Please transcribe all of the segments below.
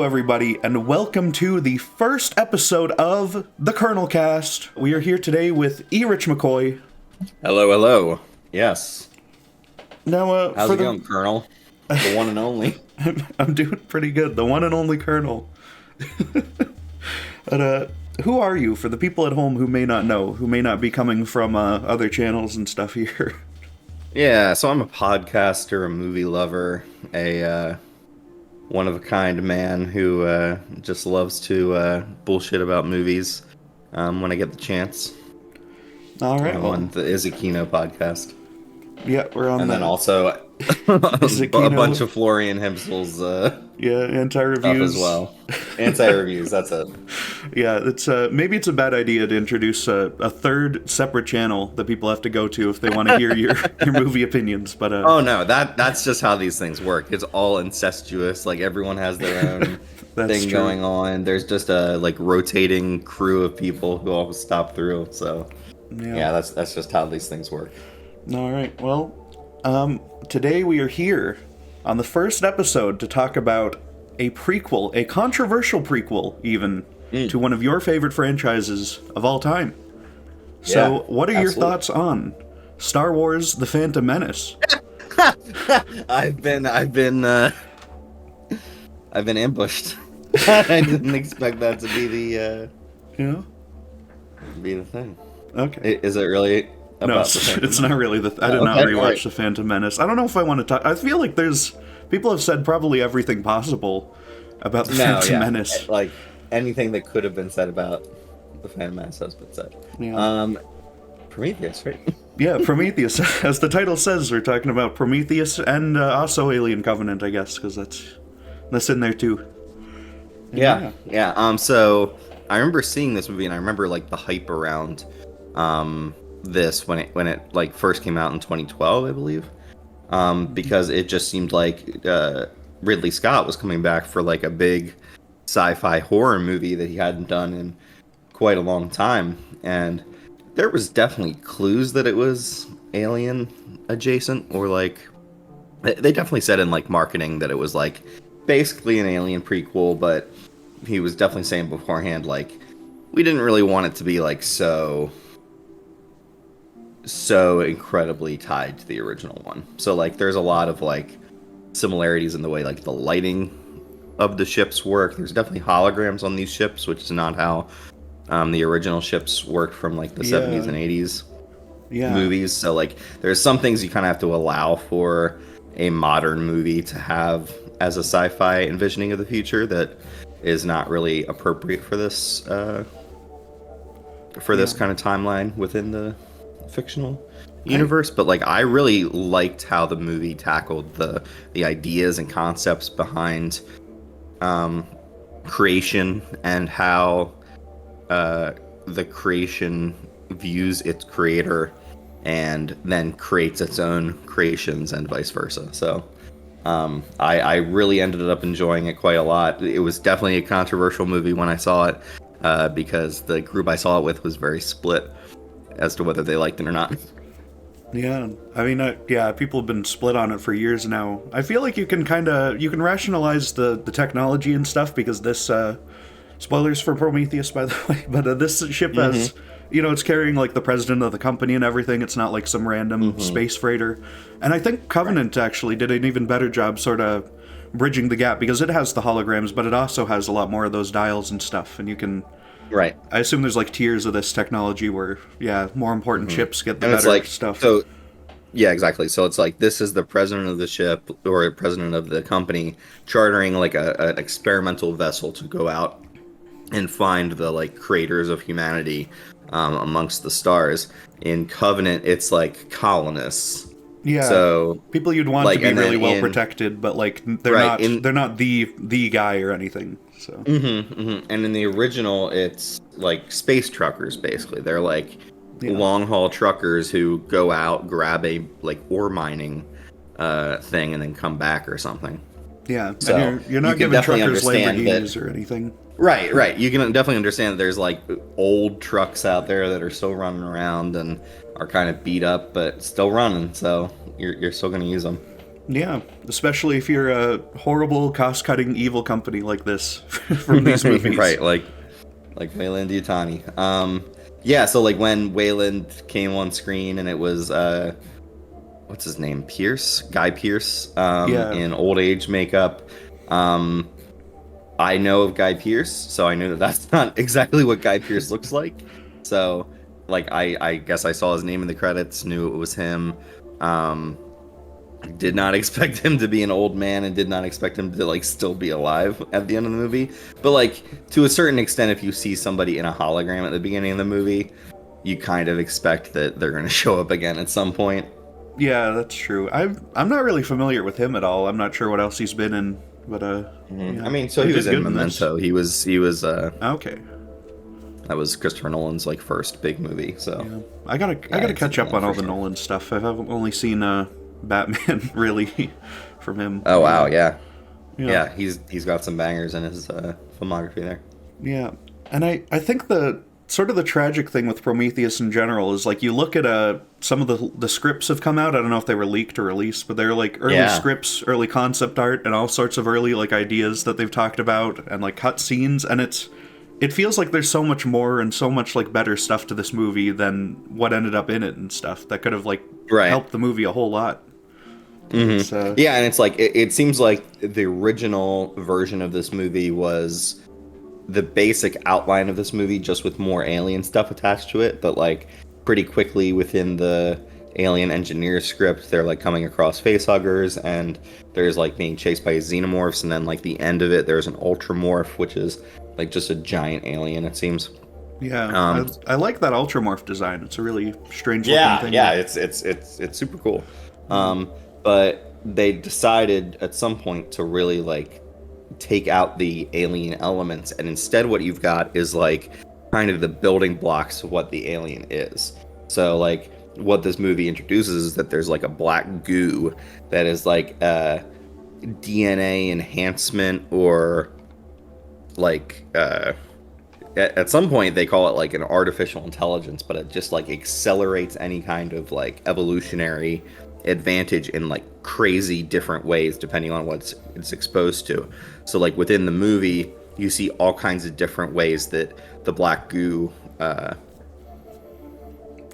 everybody, and welcome to the first episode of the Colonelcast. We are here today with ERICH McCoy. Hello, hello. Yes. Now, how's it going, Colonel? The one and only. I'm doing pretty good. The one and only Colonel. But, who are you, for the people at home who may not know, who may not be coming from other channels and stuff here? Yeah, so I'm a podcaster, a movie lover, a one-of-a-kind man who just loves to bullshit about movies when I get the chance. All right. I'm on the Izakino podcast. Yeah, we're on and that. And then also a bunch of Florian Hemsel's anti-reviews stuff as well. Anti-reviews, that's it. Yeah, it's maybe it's a bad idea to introduce a third separate channel that people have to go to if they want to hear your movie opinions. But oh no, that's just how these things work. It's all incestuous. Like everyone has their own thing going on. There's just a rotating crew of people who all stop through. So yeah, that's just how these things work. All right. Well, today we are here on the first episode to talk about a prequel, a controversial prequel, even, to one of your favorite franchises of all time. So, what are your thoughts on Star Wars: The Phantom Menace? I've been ambushed. I didn't expect that to be the be the thing. Okay. Is it really? No, it's not really I did not rewatch The Phantom Menace. I don't know if I want to talk. I feel like people have said probably everything possible about The Phantom Menace. Like anything that could have been said about The Phantom Menace has been said. Yeah. Prometheus, right? Yeah, Prometheus. As the title says, we're talking about Prometheus and also Alien Covenant, I guess, because that's in there too. Yeah. So I remember seeing this movie, and I remember the hype around this when it first came out in 2012, I believe, because it just seemed like Ridley Scott was coming back for a big sci-fi horror movie that he hadn't done in quite a long time, and there was definitely clues that it was Alien adjacent, or they definitely said in marketing that it was basically an Alien prequel, but he was definitely saying beforehand we didn't really want it to be so incredibly tied to the original one. So there's a lot of similarities in the way the lighting of the ships work. There's definitely holograms on these ships, which is not how the original ships worked from the 70s and 80s movies. So there's some things you kind of have to allow for a modern movie to have as a sci-fi envisioning of the future that is not really appropriate for this kind of timeline within the fictional universe. But I really liked how the movie tackled the ideas and concepts behind creation, and how the creation views its creator and then creates its own creations, and vice versa. So I really ended up enjoying it quite a lot. It was definitely a controversial movie when I saw it, because the group I saw it with was very split as to whether they liked it or not. Yeah, I mean, people have been split on it for years now. I feel like you can rationalize the technology and stuff, because this, spoilers for Prometheus, by the way, but this ship has, it's carrying the president of the company and everything. It's not some random space freighter. And I think Covenant actually did an even better job sort of bridging the gap, because it has the holograms, but it also has a lot more of those dials and stuff, and you can... Right. I assume there's tiers of this technology where, more important ships get the better stuff. So, yeah, exactly. So it's this is the president of the ship, or president of the company, chartering an experimental vessel to go out and find the creators of humanity amongst the stars. In Covenant, it's like Yeah. So people you'd want to be really well protected, but they're not the guy or anything. So. And in the original, it's like space truckers. Basically, they're long haul truckers who go out, grab a ore mining thing, and then come back or something. Yeah, so and you're not giving truckers Lamborghinis or anything. Right. You can definitely understand that there's old trucks out there that are still running around and are kind of beat up, but still running. So you're still going to use them. Yeah, especially if you're a horrible, cost-cutting, evil company like this from these movies. Right, like Wayland Yutani. Yeah, so like when Wayland came on screen and it was what's his name? Guy Pearce, Yeah. in old age makeup. I know of Guy Pearce, so I knew that that's not exactly what Guy Pearce looks like. So, like, I guess I saw his name in the credits, knew it was him. Did not expect him to be an old man, and did not expect him to like still be alive at the end of the movie. But like, to a certain extent, if you see somebody in a hologram at the beginning of the movie, you kind of expect that they're going to show up again at some point. Yeah, that's true. I'm not really familiar with him at all. I'm not sure what else he's been in, but yeah. I mean, so he He was did in good in this. Memento. He was Okay. that was Christopher Nolan's like first big movie. So Yeah. I gotta he's catch in up that on all for the sure. Nolan stuff. I've only seen Batman really from him. Oh wow, yeah. Yeah. Yeah, he's got some bangers in his filmography there. Yeah. And I think the sort of the tragic thing with Prometheus in general is like you look at some of the scripts have come out. I don't know if they were leaked or released, but they're like early Yeah. scripts, early concept art, and all sorts of early like ideas that they've talked about and like cut scenes, and it feels like there's so much more and so much like better stuff to this movie than what ended up in it and stuff that could have like Right. helped the movie a whole lot. It's, Yeah, and it's like it seems like the original version of this movie was the basic outline of this movie, just with more alien stuff attached to it. But like pretty quickly within the alien engineer script, they're like coming across facehuggers, and there's like being chased by xenomorphs, and then like the end of it, there's an ultramorph, which is like just a giant alien. It seems. yeah, I like that ultramorph design. It's a really strange looking thing. It's super cool. But they decided at some point to really like take out the alien elements, and instead what you've got is like kind of the building blocks of what the alien is. So like what this movie introduces is that there's like a black goo that is like a DNA enhancement, or like at some point they call it like an artificial intelligence, but it just like accelerates any kind of like evolutionary advantage in like crazy different ways depending on what it's exposed to. So like within the movie you see all kinds of different ways that the black goo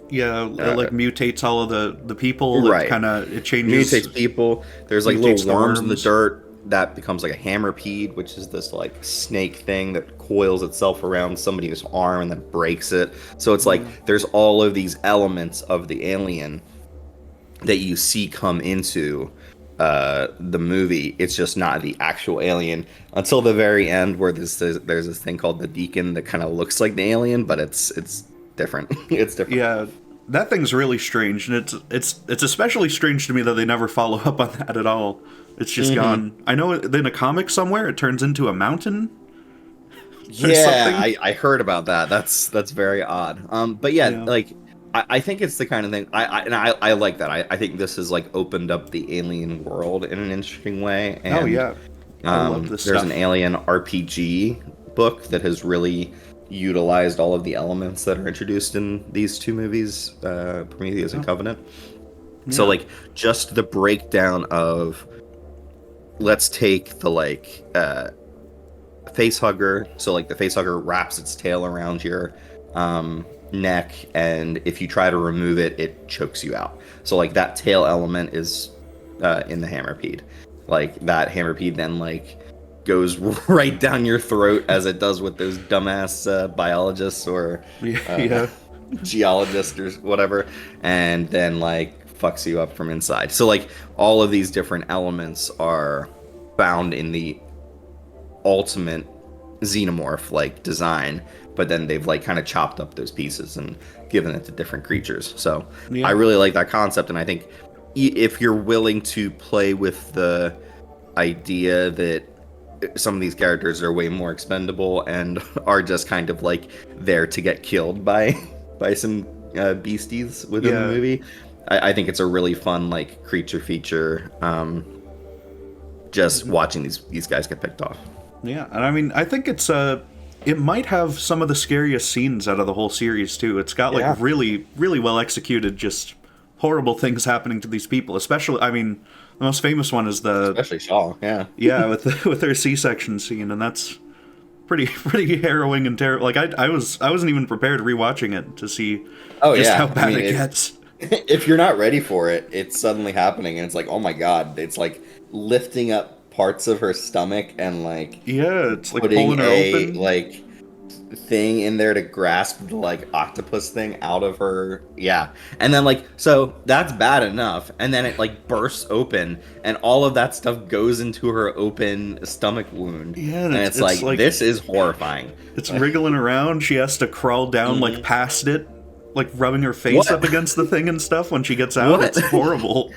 Yeah, it like mutates all of the people. Right. It kind of it changes. mutates people. There's like Mutates little the worms in the worms. dirt that becomes like a hammerpede, which is this like snake thing that coils itself around somebody's arm and then breaks it. So it's like there's all of these elements of the alien that you see come into the movie. It's just not the actual alien until the very end, where there's this thing called the Deacon that kind of looks like the alien, but it's different. It's different. Yeah, that thing's really strange, and it's especially strange to me that they never follow up on that at all. It's just gone. I know in a comic somewhere it turns into a mountain. Yeah, I heard about that. That's very odd. But yeah, Yeah. like I think it's the kind of thing I like that. I think this has like opened up the alien world in an interesting way. And, Oh yeah, I love this there's stuff. an alien RPG book that has really utilized all of the elements that are introduced in these two movies, Prometheus and Covenant. So like just the breakdown of, let's take the like facehugger. So like the facehugger wraps its tail around your neck, and if you try to remove it, it chokes you out. So like that tail element is in the hammerpede. Like that hammerpede then like goes right down your throat, as it does with those dumbass biologists or Yeah. geologists or whatever, and then like fucks you up from inside. So like all of these different elements are found in the ultimate xenomorph like design, but then they've like kind of chopped up those pieces and given it to different creatures. So Yeah. I really like that concept, and I think if you're willing to play with the idea that some of these characters are way more expendable and are just kind of like there to get killed by some beasties within the movie, I think it's a really fun like creature feature. Just watching these guys get picked off. Yeah, and I mean, I think it might have some of the scariest scenes out of the whole series too. It's got like Yeah. really, really well executed, just horrible things happening to these people. Especially, I mean, the most famous one is the Especially Shaw, yeah. yeah with their C-section scene, and that's pretty harrowing and terrible. Like I wasn't even prepared rewatching it to see just how bad it gets. If you're not ready for it, it's suddenly happening, and it's like, oh my god, it's like lifting up parts of her stomach and like yeah, it's like putting pulling her open, like thing in there to grasp the like octopus thing out of her. Yeah, and then like so that's bad enough, and then it like bursts open, and all of that stuff goes into her open stomach wound. Yeah, and it's like this is horrifying. It's wriggling around. She has to crawl down like past it, like rubbing her face up against the thing and stuff when she gets out. It's horrible.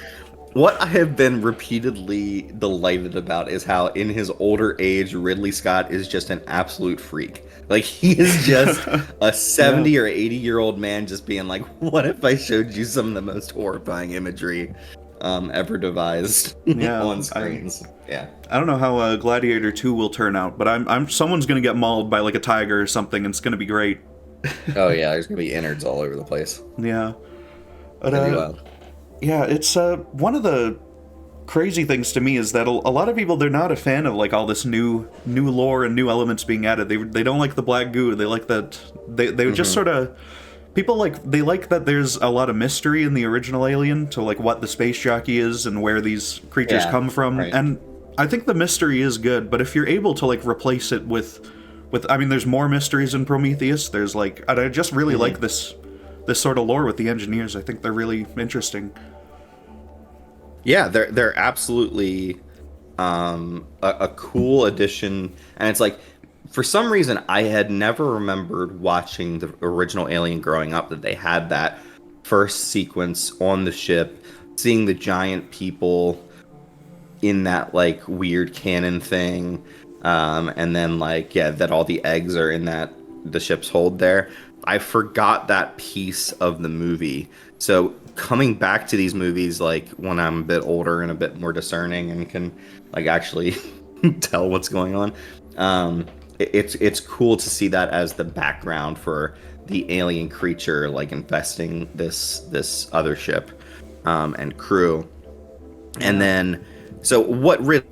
What I have been repeatedly delighted about is how in his older age Ridley Scott is just an absolute freak. Like he is just a 70 or 80-year-old man just being like, what if I showed you some of the most horrifying imagery ever devised on screens? I don't know how Gladiator 2 will turn out, but I'm someone's going to get mauled by like a tiger or something, and it's going to be great. Oh yeah, there's going to be innards all over the place. Yeah. But yeah, it's one of the crazy things to me is that a lot of people, they're not a fan of like all this new lore and new elements being added. They don't like the black goo. They like that they just sort of people they like that there's a lot of mystery in the original Alien to like what the space jockey is and where these creatures come from. Right. And I think the mystery is good, but if you're able to like replace it with I mean, there's more mysteries in Prometheus. There's like I just really like this sort of lore with the engineers. I think they're really interesting. Yeah, they're absolutely a cool addition, and it's like for some reason I had never remembered watching the original Alien growing up that they had that first sequence on the ship, seeing the giant people in that like weird cannon thing, and then like that all the eggs are in the ship's hold there. I forgot that piece of the movie. So coming back to these movies, like when I'm a bit older and a bit more discerning and can like actually tell what's going on, it's cool to see that as the background for the alien creature like infesting this other ship and crew. And then, so what really?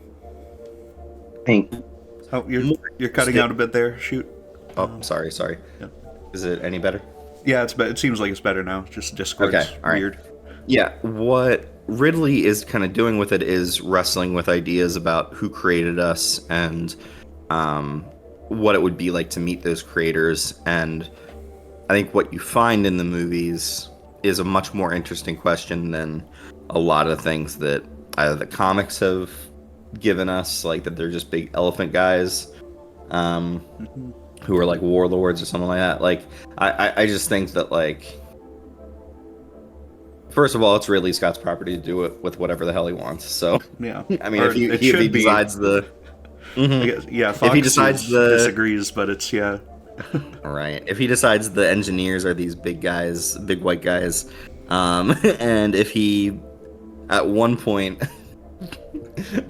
Oh, you're cutting out a bit there. Shoot. Oh, sorry. Yeah. Is it any better? Yeah, it seems like it's better now. Just Discord's weird. Yeah, what Ridley is kind of doing with it is wrestling with ideas about who created us and what it would be like to meet those creators. And I think what you find in the movies is a much more interesting question than a lot of things that either the comics have given us, like that they're just big elephant guys. Who are like warlords or something like that. Like, I just think that, like, first of all, it's Ridley Scott's property to do it with whatever the hell he wants. So, yeah. I mean, if he decides the... Guess, yeah, Fox if he decides disagrees, but it's, yeah. Right. If he decides the engineers are these big guys, big white guys, and if he, at one point...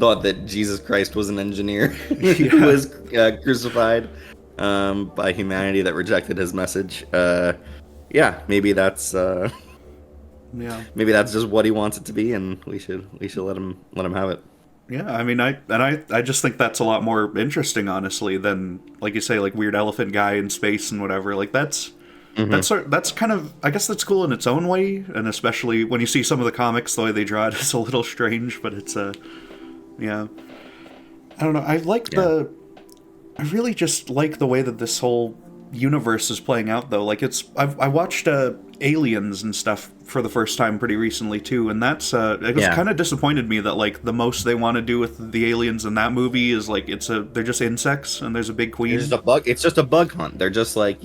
thought that Jesus Christ was an engineer who was crucified by humanity that rejected his message. Maybe that's maybe that's just what he wants it to be, and we should let him have it. Yeah, I mean, I just think that's a lot more interesting, honestly, than like you say, like weird elephant guy in space and whatever. Like that's kind of, I guess that's cool in its own way, and especially when you see some of the comics, the way they draw it is a little strange, but it's yeah. I don't know. I really just like the way that this whole universe is playing out, though. Like I watched Aliens and stuff for the first time pretty recently too, and that's it was kind of disappointed me that like the most they want to do with the aliens in that movie is like they're just insects and there's a big queen. It's just a bug hunt. They're just like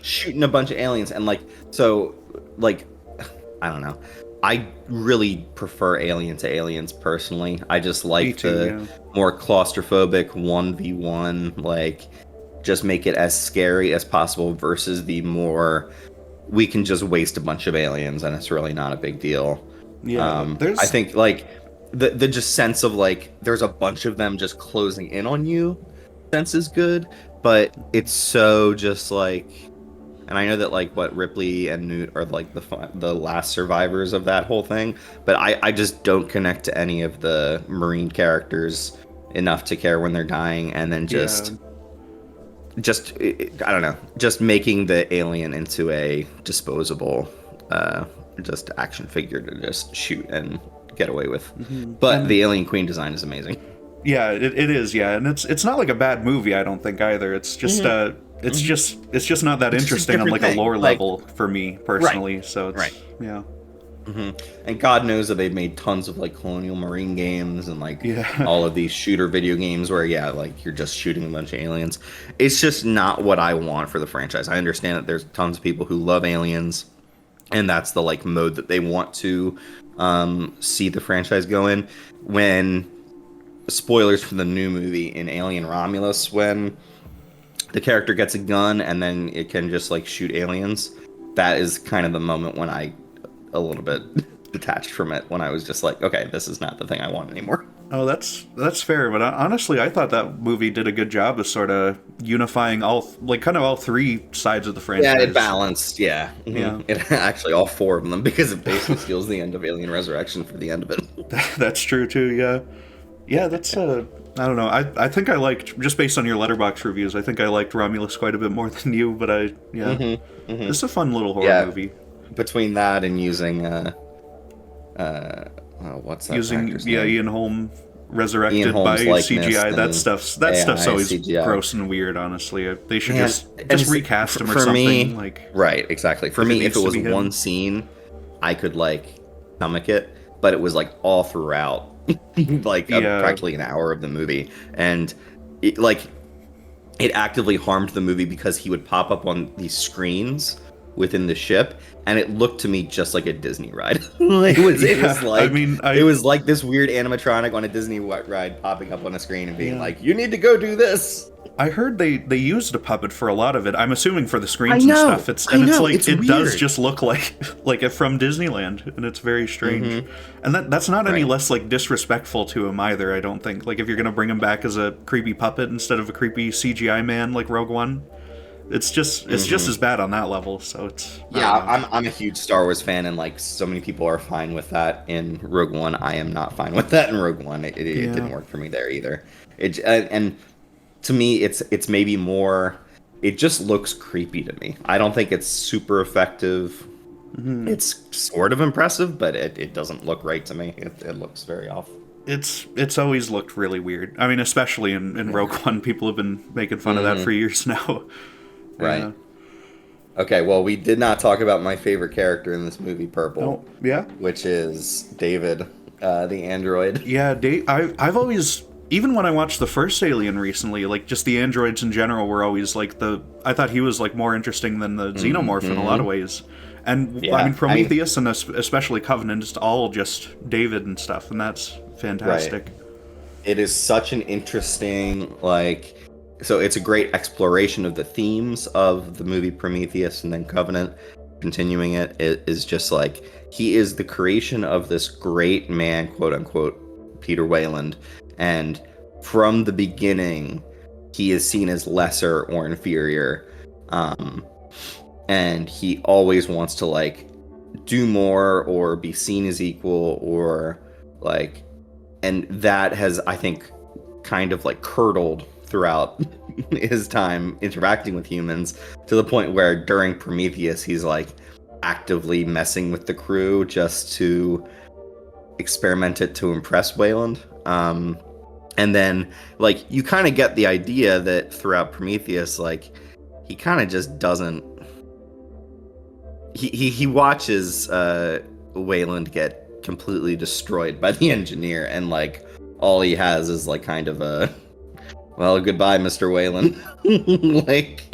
shooting a bunch of aliens, and like so like I don't know. I really prefer Alien to Aliens personally. I just like more claustrophobic 1v1, like just make it as scary as possible versus the more we can just waste a bunch of aliens and it's really not a big deal. Yeah, I think like the just sense of like there's a bunch of them just closing in on you sense is good, but it's so just like and I know that like what Ripley and Newt are like the last survivors of that whole thing, but I just don't connect to any of the Marine characters enough to care when they're dying, and then just I don't know, just making the alien into a disposable just action figure to just shoot and get away with. But the Alien Queen design is amazing. Yeah, it is. Yeah, and it's not like a bad movie. I don't think either. It's just it's just not that interesting on like a lore level for me personally. Right. So it's yeah. And God knows that they've made tons of like Colonial Marine games and like all of these shooter video games where like you're just shooting a bunch of aliens. It's just not what I want for the franchise. I understand that there's tons of people who love aliens, and that's the like mode that they want to see the franchise go in. When spoilers for the new movie in Alien Romulus, when the character gets a gun and then it can just like shoot aliens, that is kind of the moment when I a little bit detached from it, when I was just like, okay, this is not the thing I want anymore. Oh, that's fair, but honestly, I thought that movie did a good job of sort of unifying all three sides of the franchise. Yeah, it balanced. Yeah, it actually all four of them, because it basically steals the end of Alien Resurrection for the end of it. That's true too. Yeah. That's I don't know. I think I liked, just based on your Letterboxd reviews, I think I liked Romulus quite a bit more than you. But it's a fun little horror movie. Between that and using what's that? Using Ian Holm resurrected by CGI. That stuff's always CGI. Gross and weird. Honestly, they should just recast him or something. Me, right, exactly. For me, if it was one scene, I could like stomach it, but it was like all throughout, practically an hour of the movie, and it actively harmed the movie because he would pop up on these screens within the ship, and it looked to me just like a Disney ride. It was like this weird animatronic on a Disney ride popping up on a screen and being like, "You need to go do this." I heard they used a puppet for a lot of it. I'm assuming for the screens and stuff. It does just look like it from Disneyland, and it's very strange. And that's not any less like disrespectful to him either. I don't think. Like if you're gonna bring him back as a creepy puppet instead of a creepy CGI man like Rogue One. It's just as bad on that level, so it's... I'm a huge Star Wars fan, and like so many people are fine with that in Rogue One. I am not fine with that in Rogue One. It didn't work for me there either. And to me, it's maybe more... It just looks creepy to me. I don't think it's super effective. It's sort of impressive, but it doesn't look right to me. It looks very off. It's always looked really weird. I mean, especially in Rogue One, people have been making fun of that for years now. Right. Okay, well, we did not talk about my favorite character in this movie, Purple. Oh, yeah? Which is David, the android. Yeah, I've always... Even when I watched the first Alien recently, like, just the androids in general were always, like, I thought he was, like, more interesting than the Xenomorph in a lot of ways. And, I mean, Prometheus and especially Covenant is all just David and stuff, and that's fantastic. Right. It is such an interesting, like... So it's a great exploration of the themes of the movie Prometheus and then Covenant. Continuing it is just like, he is the creation of this great man, quote unquote, Peter Weyland. And from the beginning, he is seen as lesser or inferior. And he always wants to like do more or be seen as equal, or like, and that has, I think, kind of like curdled throughout his time interacting with humans, to the point where during Prometheus he's like actively messing with the crew just to experiment it to impress Weyland. And then like you kind of get the idea that throughout Prometheus, like he kind of just doesn't, he watches Weyland get completely destroyed by the engineer, and like all he has is like kind of a, well, goodbye, Mr. Weyland. Like,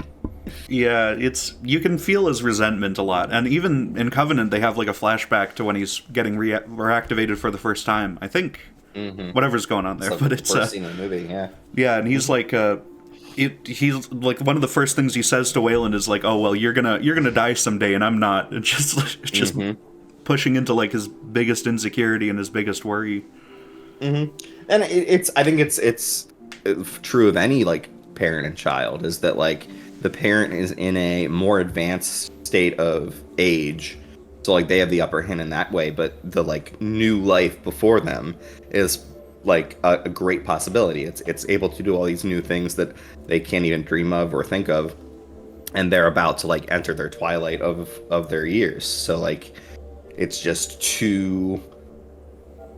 yeah, you can feel his resentment a lot, and even in Covenant, they have like a flashback to when he's getting reactivated for the first time. I think whatever's going on there, it's but it's first scene of the movie, yeah, and he's like, he's like, one of the first things he says to Weyland is like, "Oh well, you're gonna die someday, and I'm not." It's just pushing into like his biggest insecurity and his biggest worry. And I think it's true of any like parent and child, is that like the parent is in a more advanced state of age, so like they have the upper hand in that way, but the like new life before them is like a great possibility. It's able to do all these new things that they can't even dream of or think of, and they're about to like enter their twilight of their years. So like it's just two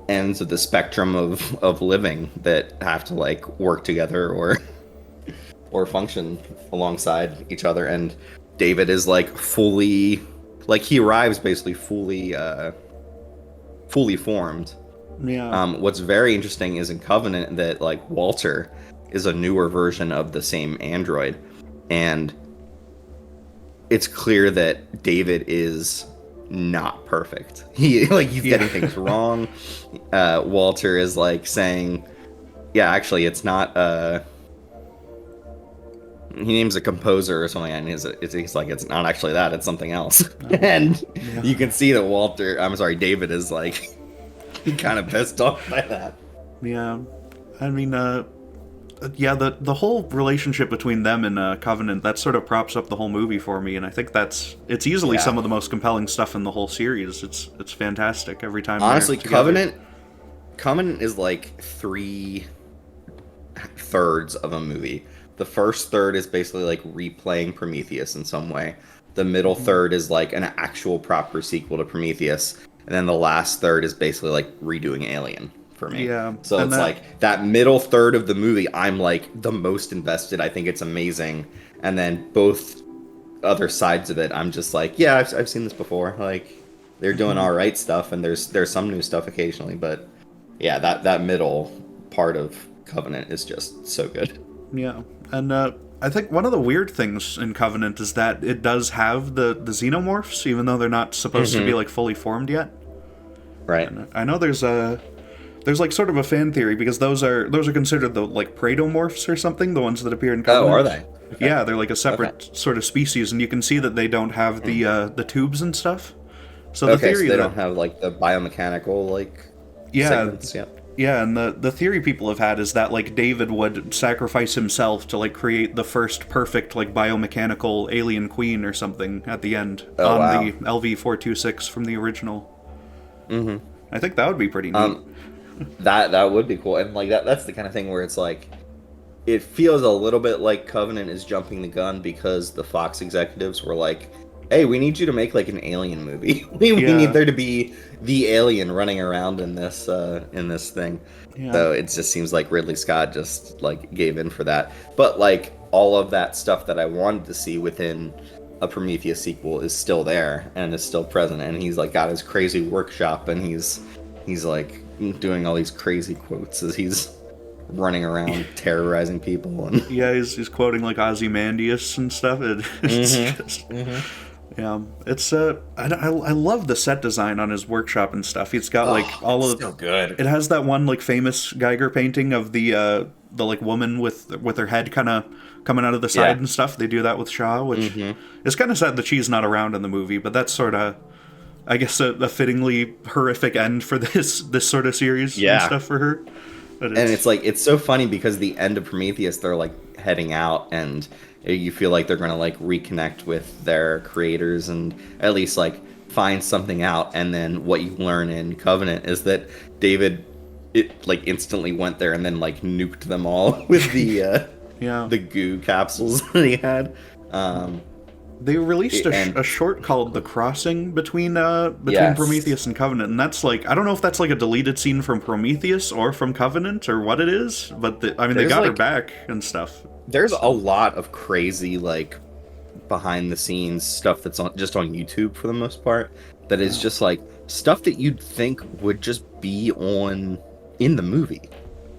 ends of the spectrum of living that have to like work together or function alongside each other. And David is like fully, like he arrives basically fully formed. Yeah. What's very interesting is in Covenant that like Walter is a newer version of the same android, and it's clear that David is not perfect. He's getting things wrong. Walter is like saying, yeah, actually it's not he names a composer or something, and he's like, it's not actually that, it's something else. And you can see that David is like kind of pissed off by that. Yeah. I mean, the whole relationship between them and Covenant, that sort of props up the whole movie for me, and I think it's easily some of the most compelling stuff in the whole series. It's fantastic every time. Honestly, Covenant is like 3/3 of a movie. The first third is basically like replaying Prometheus in some way. The middle third is like an actual proper sequel to Prometheus. And then the last third is basically like redoing Alien for me. Yeah. So it's like that middle third of the movie, I'm like the most invested. I think it's amazing. And then both other sides of it, I'm just like, yeah, I've seen this before. Like they're doing all right stuff, and there's some new stuff occasionally. But yeah, that middle part of Covenant is just so good. Yeah. And I think one of the weird things in Covenant is that it does have the xenomorphs, even though they're not supposed to be like fully formed yet. Right. And I know there's like sort of a fan theory, because those are considered the like praedomorphs or something, the ones that appear in Covenant. Oh, are they? Okay. Yeah, they're like a separate sort of species, and you can see that they don't have the tubes and stuff. So the theory so they don't have like the biomechanical like segments. Yeah. Yeah, and the theory people have had is that like David would sacrifice himself to like create the first perfect like biomechanical alien queen or something at the end the LV-426 from the original. Mm-hmm. I think that would be pretty neat. That would be cool, and like that's the kind of thing where it's like it feels a little bit like Covenant is jumping the gun, because the Fox executives were like, hey, we need you to make like an alien movie. we need there to be the alien running around in this thing. Yeah. So it just seems like Ridley Scott just like gave in for that. But like all of that stuff that I wanted to see within a Prometheus sequel is still there and is still present. And he's like got his crazy workshop, and he's like doing all these crazy quotes as he's running around terrorizing people. And yeah, he's quoting like Ozymandias and stuff. Yeah, it's I love the set design on his workshop and stuff. He's got like all of so good. It has that one like famous Geiger painting of the like woman with her head kind of coming out of the side and stuff. They do that with Shaw, which is kind of sad that she's not around in the movie, but that's sort of, I guess, a fittingly horrific end for this sort of series and stuff for her. And it's like, it's so funny because the end of Prometheus, they're like heading out, and you feel like they're going to like reconnect with their creators and at least like find something out. And then what you learn in Covenant is that David, it like instantly went there and then like nuked them all with the the goo capsules that he had. They released a short called The Crossing between Prometheus and Covenant, and that's like, I don't know if that's like a deleted scene from Prometheus or from Covenant or what it is, but they got her back and stuff. There's a lot of crazy like behind the scenes stuff that's just on YouTube for the most part, that is just like stuff that you'd think would just be in the movie.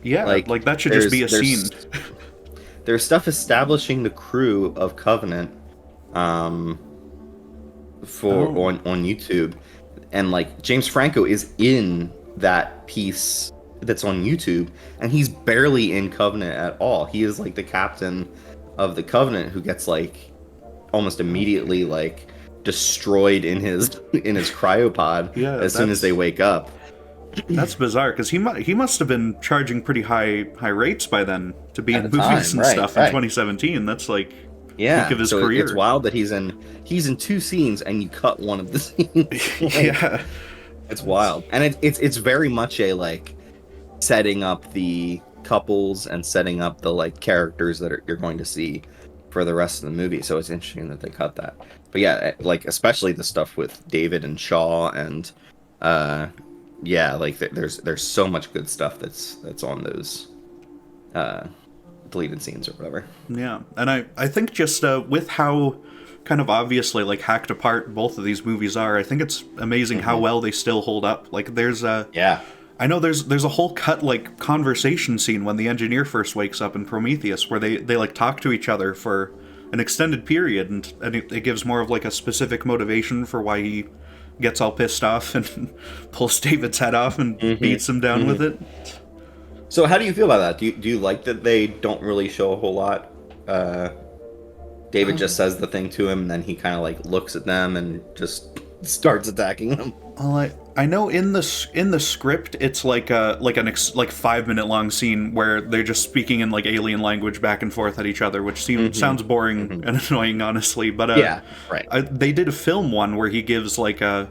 Yeah, like that should just be a scene. There's stuff establishing the crew of Covenant on YouTube, and like James Franco is in that piece that's on YouTube, and he's barely in Covenant at all. He is like the captain of the Covenant who gets like almost immediately like destroyed in his cryopod as soon as they wake up. That's bizarre, because he must have been charging pretty high rates by then to be in movies and stuff in 2017. That's like, Yeah, peak of his so career. it's wild that he's in 2 scenes and you cut one of the scenes. Like, Yeah, it's wild, and it's very much a like setting up the couples and setting up the like characters that you're going to see for the rest of the movie. So it's interesting that they cut that. But yeah, like especially the stuff with David and Shaw and yeah, like there's so much good stuff that's on those deleted scenes or whatever. yeah, and I think just with how kind of obviously like hacked apart both of these movies are, I think it's amazing how well they still hold up. Like there's Yeah. I know there's a whole cut like conversation scene when the engineer first wakes up in Prometheus where they like talk to each other for an extended period, and it gives more of like a specific motivation for why he gets all pissed off and pulls David's head off and beats him down with it. So how do you feel about that? Do you like that they don't really show a whole lot? David just says the thing to him, and then he kind of like looks at them and just starts attacking them. Well, I know in the script it's like like 5-minute long scene where they're just speaking in like alien language back and forth at each other, which sounds boring and annoying, honestly. But yeah, right. They did a film one where he gives Wayland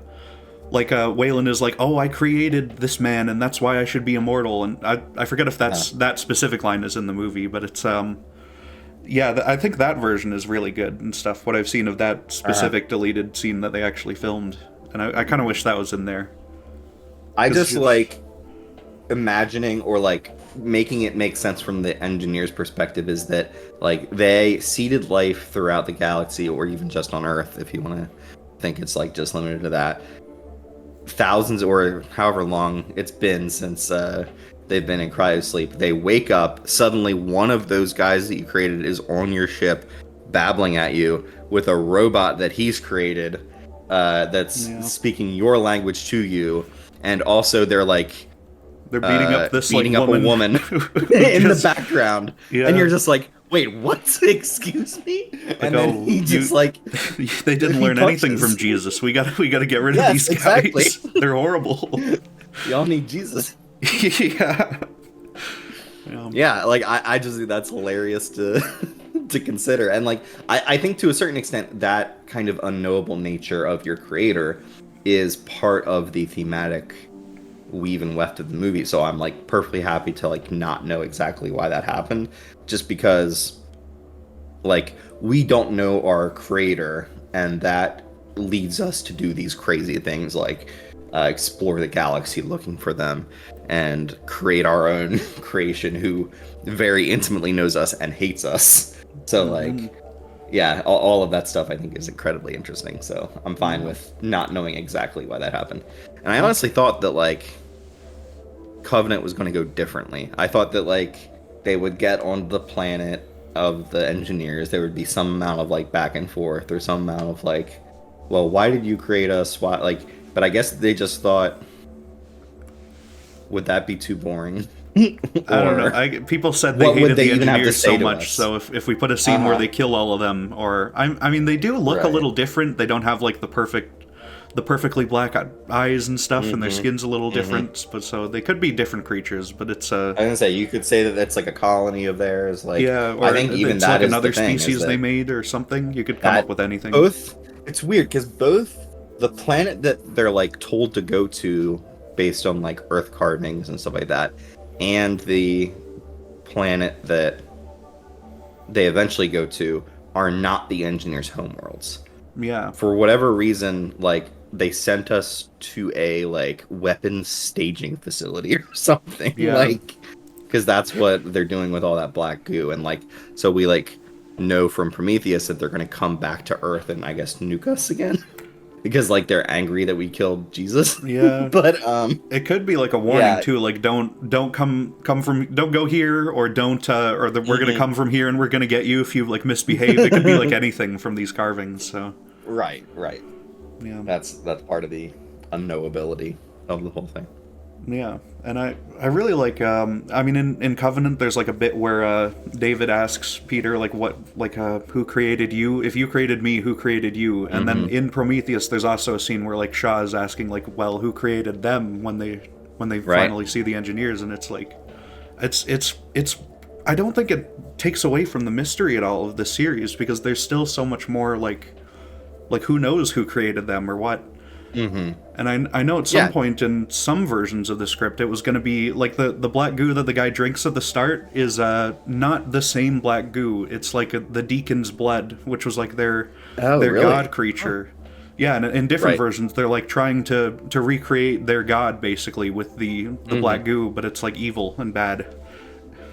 is like, oh, I created this man and that's why I should be immortal, and I forget if that's that specific line is in the movie, but it's yeah, I think that version is really good and stuff. What I've seen of that specific deleted scene that they actually filmed. And I kind of wish that was in there. I just like imagining or like making it make sense from the engineer's perspective is that like they seeded life throughout the galaxy, or even just on Earth, if you want to think it's like just limited to that. Thousands or however long it's been since they've been in cryosleep. They wake up, suddenly one of those guys that you created is on your ship babbling at you with a robot that he's created. That's speaking your language to you, and also they're beating up this beating up woman. a woman in the background, and you're just like, wait, what? Excuse me? And then he just they didn't learn anything from Jesus. We gotta get rid of these guys. Exactly. They're horrible. Y'all need Jesus. Yeah. Yeah, like I just think that's hilarious to consider, and like I think to a certain extent that kind of unknowable nature of your creator is part of the thematic weave and weft of the movie. So I'm like perfectly happy to like not know exactly why that happened, just because like we don't know our creator, and that leads us to do these crazy things like explore the galaxy looking for them and create our own creation who very intimately knows us and hates us. So like yeah, all of that stuff I think is incredibly interesting. So I'm fine with not knowing exactly why that happened. And I honestly thought that like Covenant was going to go differently. I thought that like they would get on the planet of the engineers, there would be some amount of like back and forth, or some amount of like, well, why did you create us? Why, like, but I guess they just thought, would that be too boring? I don't know. People said they hated the engineers so much. So if we put a scene where they kill all of them, or I mean, they do look a little different. They don't have like the perfectly black eyes and stuff, and their skin's a little different. But so they could be different creatures. But it's I was gonna say, you could say that that's like a colony of theirs. Like, yeah, or I think even it's that like is another the thing, species they made or something. You could come up with anything. It's weird because both the planet that they're like told to go to based on like earth carvings and stuff like that, and the planet that they eventually go to are not the engineers' homeworlds. Yeah. For whatever reason, like they sent us to a like weapons staging facility or something. Yeah. Like, because that's what they're doing with all that black goo, and like so we like know from Prometheus that they're going to come back to Earth and I guess nuke us again. Because like they're angry that we killed Jesus. Yeah. But it could be like a warning too, like don't go here, or don't we're gonna come from here and we're gonna get you if you like misbehave. It could be like anything from these carvings. So right. Yeah. That's part of the unknowability of the whole thing. Yeah, and I really like I mean in Covenant there's like a bit where David asks Peter like who created you? If you created me, who created you? And then in Prometheus there's also a scene where like Shaw is asking like, well, who created them when they finally see the engineers, and it's like it's I don't think it takes away from the mystery at all of the series, because there's still so much more like who knows who created them or what. Mm-hmm. And I know at some point in some versions of the script, it was going to be like the black goo that the guy drinks at the start is not the same black goo. It's like the deacon's blood, which was like their really? god creature. Oh. Yeah, and in different versions, they're like trying to recreate their god basically with the black goo, but it's like evil and bad.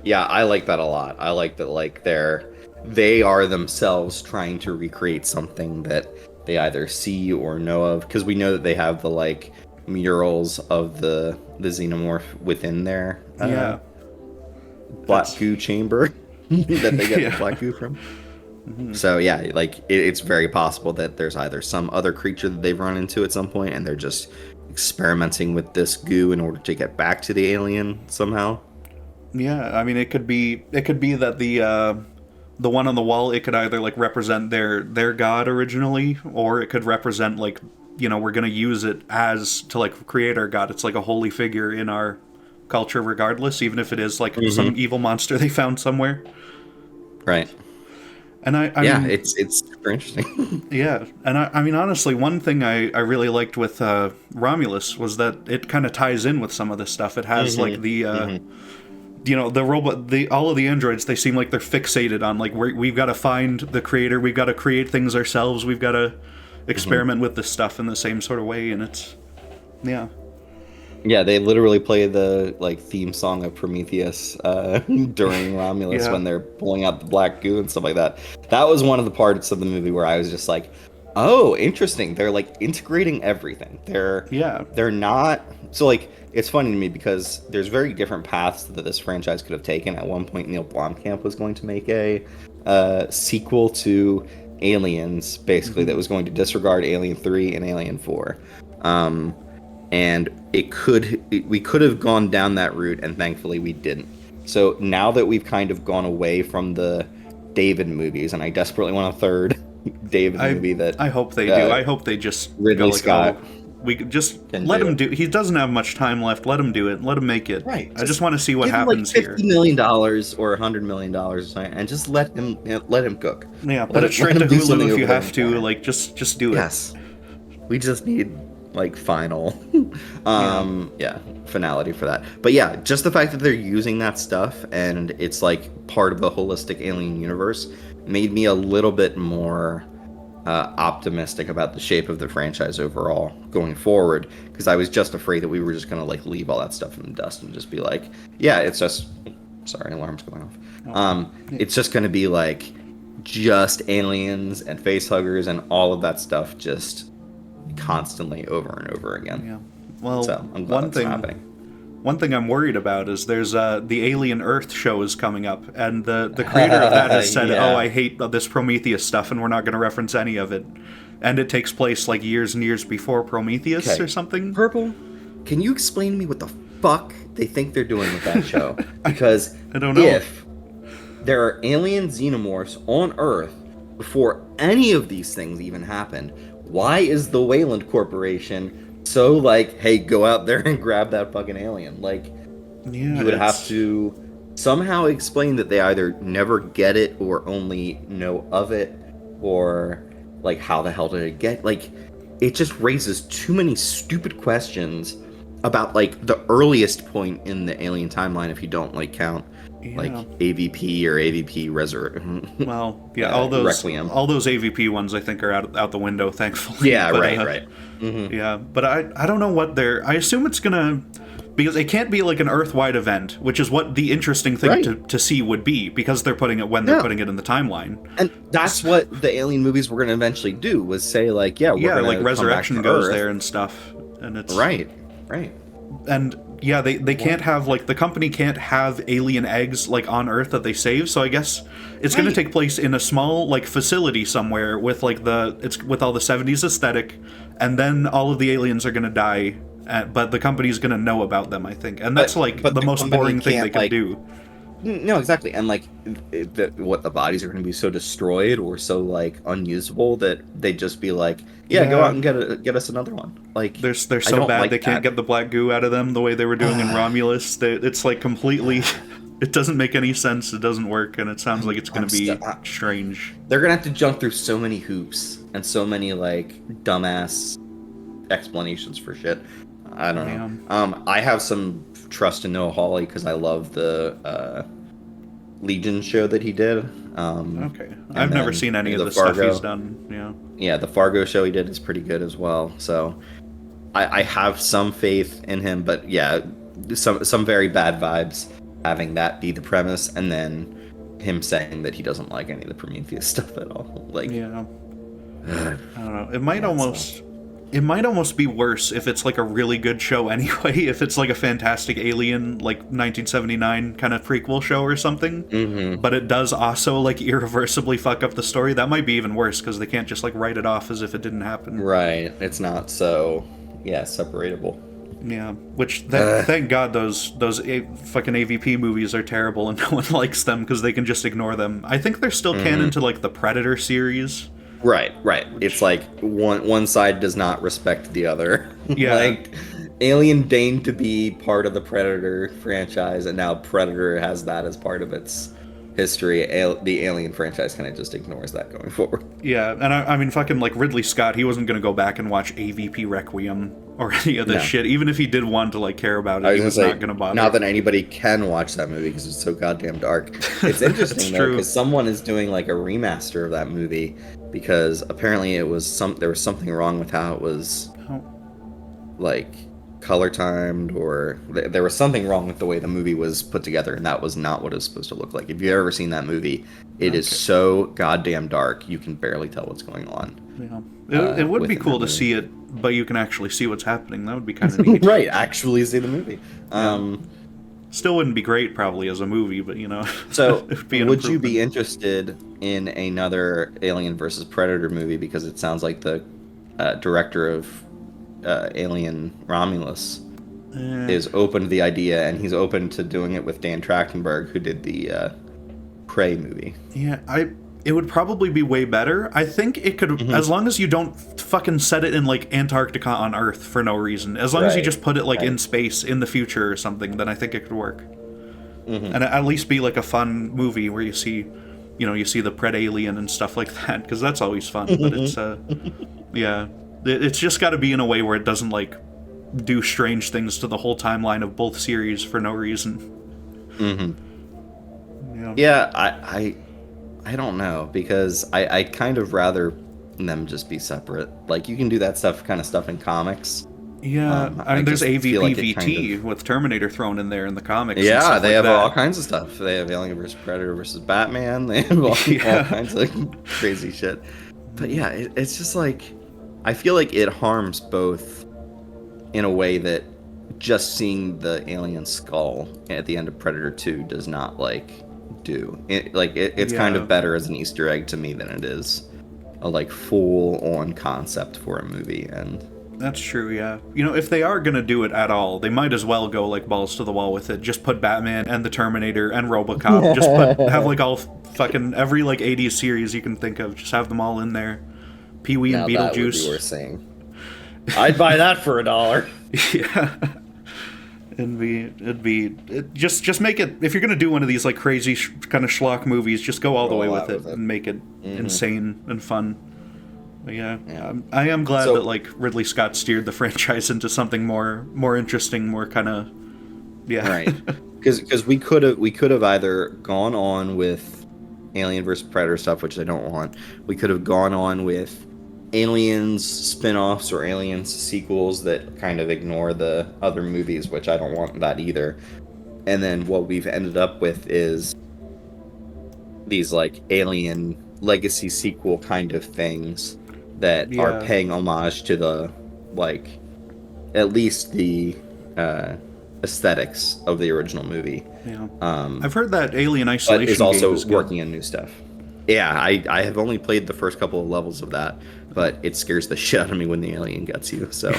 Yeah, I like that a lot. I like that, like they are themselves trying to recreate something that they either see or know of, because we know that they have the like murals of the xenomorph within their black goo chamber that they get the black goo from. Mm-hmm. So yeah, like it's very possible that there's either some other creature that they've run into at some point, and they're just experimenting with this goo in order to get back to the alien somehow. Yeah, I mean, it could be that the one on the wall, it could either like represent their god originally, or it could represent like, you know, we're gonna use it as to like create our god. It's like a holy figure in our culture regardless, even if it is like some evil monster they found somewhere. Right. And I mean, it's super interesting. Yeah, and I mean, honestly, one thing I really liked with Romulus was that it kind of ties in with some of this stuff. It has like the you know, the robot, all of the androids, they seem like they're fixated on like we've got to find the creator, we've got to create things ourselves, we've got to experiment with this stuff in the same sort of way, and it's they literally play the like theme song of Prometheus during Romulus when they're pulling out the black goo and stuff like that. That was one of the parts of the movie where I was just like, oh, interesting. They're like integrating everything. They're not, so like, it's funny to me because there's very different paths that this franchise could have taken. At one point, Neil Blomkamp was going to make a sequel to Aliens, basically, that was going to disregard Alien 3 and Alien 4. And we could have gone down that route, and thankfully we didn't. So now that we've kind of gone away from the David movies, and I desperately want a third David movie that... I hope they do. I hope they just... Ridley Scott... We just let him do. He doesn't have much time left. Let him do it. Let him make it. Right. I just want to see what happens here. $50 million or $100 million, and just let him cook. Yeah, put it straight to Hulu if you have to. Like, just do it. Yes. We just need like final, finality for that. But yeah, just the fact that they're using that stuff and it's like part of the holistic Alien universe made me a little bit more optimistic about the shape of the franchise overall going forward, because I was just afraid that we were just gonna like leave all that stuff in the dust and just be like, yeah, it's just, sorry, alarm's going off. It's just gonna be like just aliens and facehuggers and all of that stuff just constantly over and over again. Yeah. Well, so I'm glad that's happening. One thing I'm worried about is there's the Alien Earth show is coming up, and the creator of that has said, oh, I hate this Prometheus stuff, and we're not going to reference any of it. And it takes place like years and years before Prometheus or something. Purple, can you explain to me what the fuck they think they're doing with that show? Because I don't know. If there are alien xenomorphs on Earth before any of these things even happened, why is the Wayland Corporation so like, hey, go out there and grab that fucking alien? Like, you would have to somehow explain that they either never get it or only know of it, or like, how the hell did it get? Like, it just raises too many stupid questions about like the earliest point in the Alien timeline, if you don't like count like AVP or AVP Resurrection. Well, yeah, all those AVP ones I think are out the window, thankfully. Yeah, but, right. Mm-hmm. Yeah, but I don't know what I assume it's gonna, because it can't be like an Earth-wide event, which is what the interesting thing to see would be, because they're putting it when they're putting it in the timeline. And that's what the Alien movies were gonna eventually do, was say like, we're gonna like Resurrection goes Earth. there and stuff, and it's right. And yeah, they can't have like, the company can't have alien eggs like on Earth that they save, so I guess it's going to take place in a small like facility somewhere with like with all the 70s aesthetic, and then all of the aliens are going to die, but the company's going to know about them, I think, and that's but the most boring thing they can do. No, exactly. And like, what, the bodies are going to be so destroyed or so like unusable that they'd just be like, go out and get us another one. Like, they're so bad they can't get the black goo out of them the way they were doing in Romulus. It's like completely It doesn't make any sense. It doesn't work, and it sounds like it's going to be strange. They're going to have to jump through so many hoops and so many like dumbass explanations for shit. I don't know. I have some trust in Noah Hawley because I love the Legion show that he did. Okay, I've never seen any of the stuff he's done. Yeah, the Fargo show he did is pretty good as well. So I have some faith in him, but yeah, some very bad vibes having that be the premise, and then him saying that he doesn't like any of the Prometheus stuff at all. Like, yeah, I don't know. It might almost be worse if it's like a really good show anyway. If it's like a fantastic Alien, like 1979 kind of prequel show or something, but it does also like irreversibly fuck up the story. That might be even worse because they can't just like write it off as if it didn't happen. Right. It's not so separatable. Yeah, which thank God those fucking AVP movies are terrible and no one likes them because they can just ignore them. I think they're still canon to like the Predator series. Right. It's like one side does not respect the other. Yeah. Like Alien deigned to be part of the Predator franchise, and now Predator has that as part of its history. The Alien franchise kind of just ignores that going forward. Yeah, and I mean, fucking like Ridley Scott, he wasn't going to go back and watch AVP Requiem or any of this shit. Even if he did want to like care about it, he was not going to bother. Not that anybody can watch that movie because it's so goddamn dark. It's interesting though, because someone is doing like a remaster of that movie because apparently there was something wrong with how it was like color timed, or there was something wrong with the way the movie was put together, and that was not what it was supposed to look like. If you've ever seen that movie, it is so goddamn dark you can barely tell what's going on. Yeah. It would be cool to see it, but you can actually see what's happening. That would be kind of neat. Right, actually see the movie. Still wouldn't be great probably as a movie, but you know. So would you be interested in another Alien versus Predator movie? Because it sounds like the director of Alien Romulus is open to the idea, and he's open to doing it with Dan Trachtenberg, who did the Prey movie. Yeah, it would probably be way better. I think it could, as long as you don't fucking set it in like Antarctica on Earth for no reason. As long as you just put it like in space in the future or something, then I think it could work. And at least be like a fun movie where you see the Pred Alien and stuff like that, because that's always fun. But it's it's just got to be in a way where it doesn't like do strange things to the whole timeline of both series for no reason. I don't know, because I'd kind of rather them just be separate. Like, you can do that kind of stuff in comics. Yeah, I mean, there's AVP-VT with Terminator thrown in there in the comics. Yeah, they have all kinds of stuff. They have Alien vs. Predator versus Batman. They have all kinds of crazy shit. But yeah, it's just like, I feel like it harms both in a way that just seeing the alien skull at the end of Predator 2 does not do. It's kind of better as an Easter egg to me than it is a full-on concept for a movie. And that's true, yeah. You know, if they are gonna do it at all, they might as well go balls to the wall with it. Just put Batman and the Terminator and RoboCop. Just have all fucking every 80s series you can think of. Just have them all in there. Pee-wee and Beetlejuice. That would be worth saying. I'd buy that for $1. Yeah. Just make it, if you're gonna do one of these crazy kind of schlock movies, just go all the way with it and make it insane and fun. But yeah. I am glad that Ridley Scott steered the franchise into something more interesting, more kind of right. Because we could have either gone on with Alien vs. Predator stuff, which I don't want. We could have gone on with Aliens spin-offs or Aliens sequels that kind of ignore the other movies, which I don't want that either. And then what we've ended up with is these Alien legacy sequel kind of things that are paying homage to the at least the aesthetics of the original movie. Yeah. I've heard that Alien Isolation but is also game is working on new stuff. Yeah, I have only played the first couple of levels of that, but it scares the shit out of me when the alien gets you. So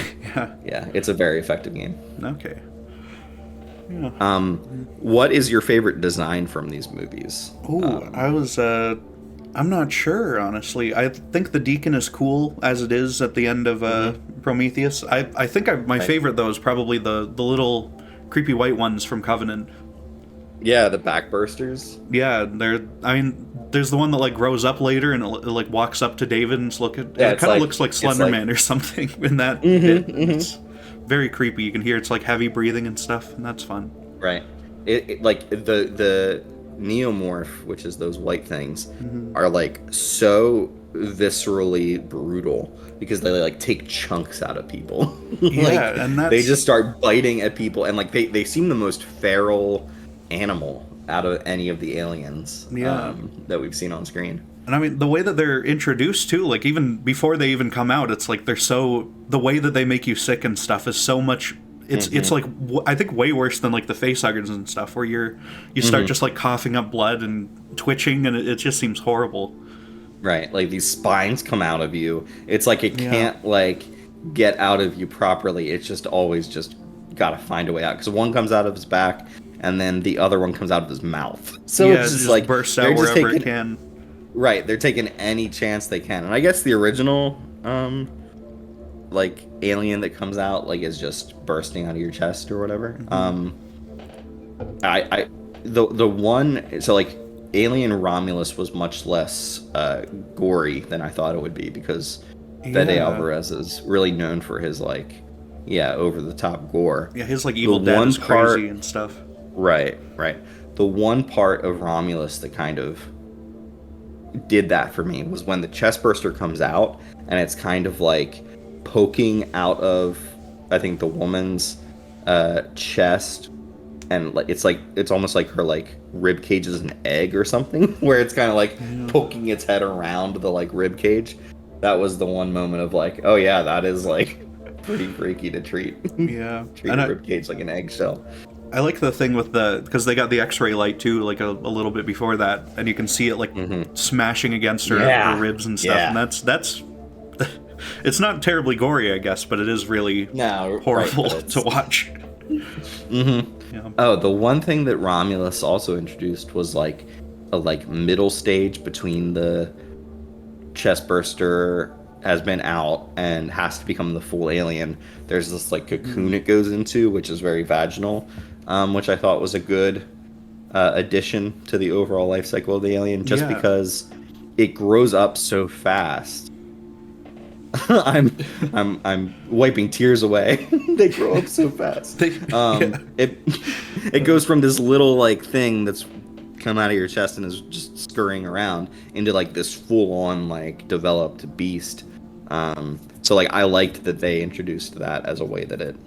yeah, it's a very effective game. Okay. Yeah. What is your favorite design from these movies? I'm not sure, honestly. I think the Deacon is cool as it is at the end of Prometheus. I think my favorite though is probably the little creepy white ones from Covenant. Yeah, the backbursters. Yeah, I mean, there's the one that like grows up later and it like walks up to David and Yeah, it it's kind of like looks like it's like Slenderman or something in that bit. mm-hmm, And mm-hmm. it's very creepy. You can hear it's like heavy breathing and stuff, and that's fun. Right. It like the neomorph, which is those white things, are like so viscerally brutal because they like take chunks out of people. Like Yeah, and they that's just start biting at people, and like they seem the most feral animal out of any of the aliens yeah. that we've seen on screen. And I mean, the way that they're introduced too, like even before they even come out, it's like the way that they make you sick and stuff is so much. It's like I think way worse than like the facehuggers and stuff, where you start just like coughing up blood and twitching, and it just seems horrible. Right, like these spines come out of you. It's like it can't like get out of you properly. It's just always just gotta find a way out because one comes out of his back, and then the other one comes out of his mouth. So Yeah, it's it just like bursts they're out just wherever taking, it can. right, they're taking any chance they can. And I guess the original like alien that comes out like is just bursting out of your chest or whatever. I the one, so like Alien Romulus was much less gory than I thought it would be because Fede Alvarez is really known for his like over the top gore. Yeah, his like Evil Dead is crazy and stuff. Right. The one part of Romulus that kind of did that for me was when the chest burster comes out and it's kind of like poking out of, I think, the woman's chest, and like it's almost like her like rib cage is an egg or something, where it's kind of like poking its head around the like rib cage. That was the one moment of like, oh yeah, that is like pretty freaky to treat. Yeah, treat a rib cage like an eggshell. I like the thing with because they got the X-ray light too, like a little bit before that, and you can see it like smashing against her ribs and stuff, and that's it's not terribly gory, I guess, but it is really horrible to watch. Yeah. Oh, the one thing that Romulus also introduced was like a like middle stage between the chest burster has been out and has to become the full alien. There's this like cocoon it goes into, which is very vaginal, which I thought was a good addition to the overall life cycle of the alien, just because it grows up so fast. I'm wiping tears away. They grow up so fast. It goes from this little like thing that's come out of your chest and is just scurrying around into like this full-on like developed beast. So like I liked that they introduced that as a way that it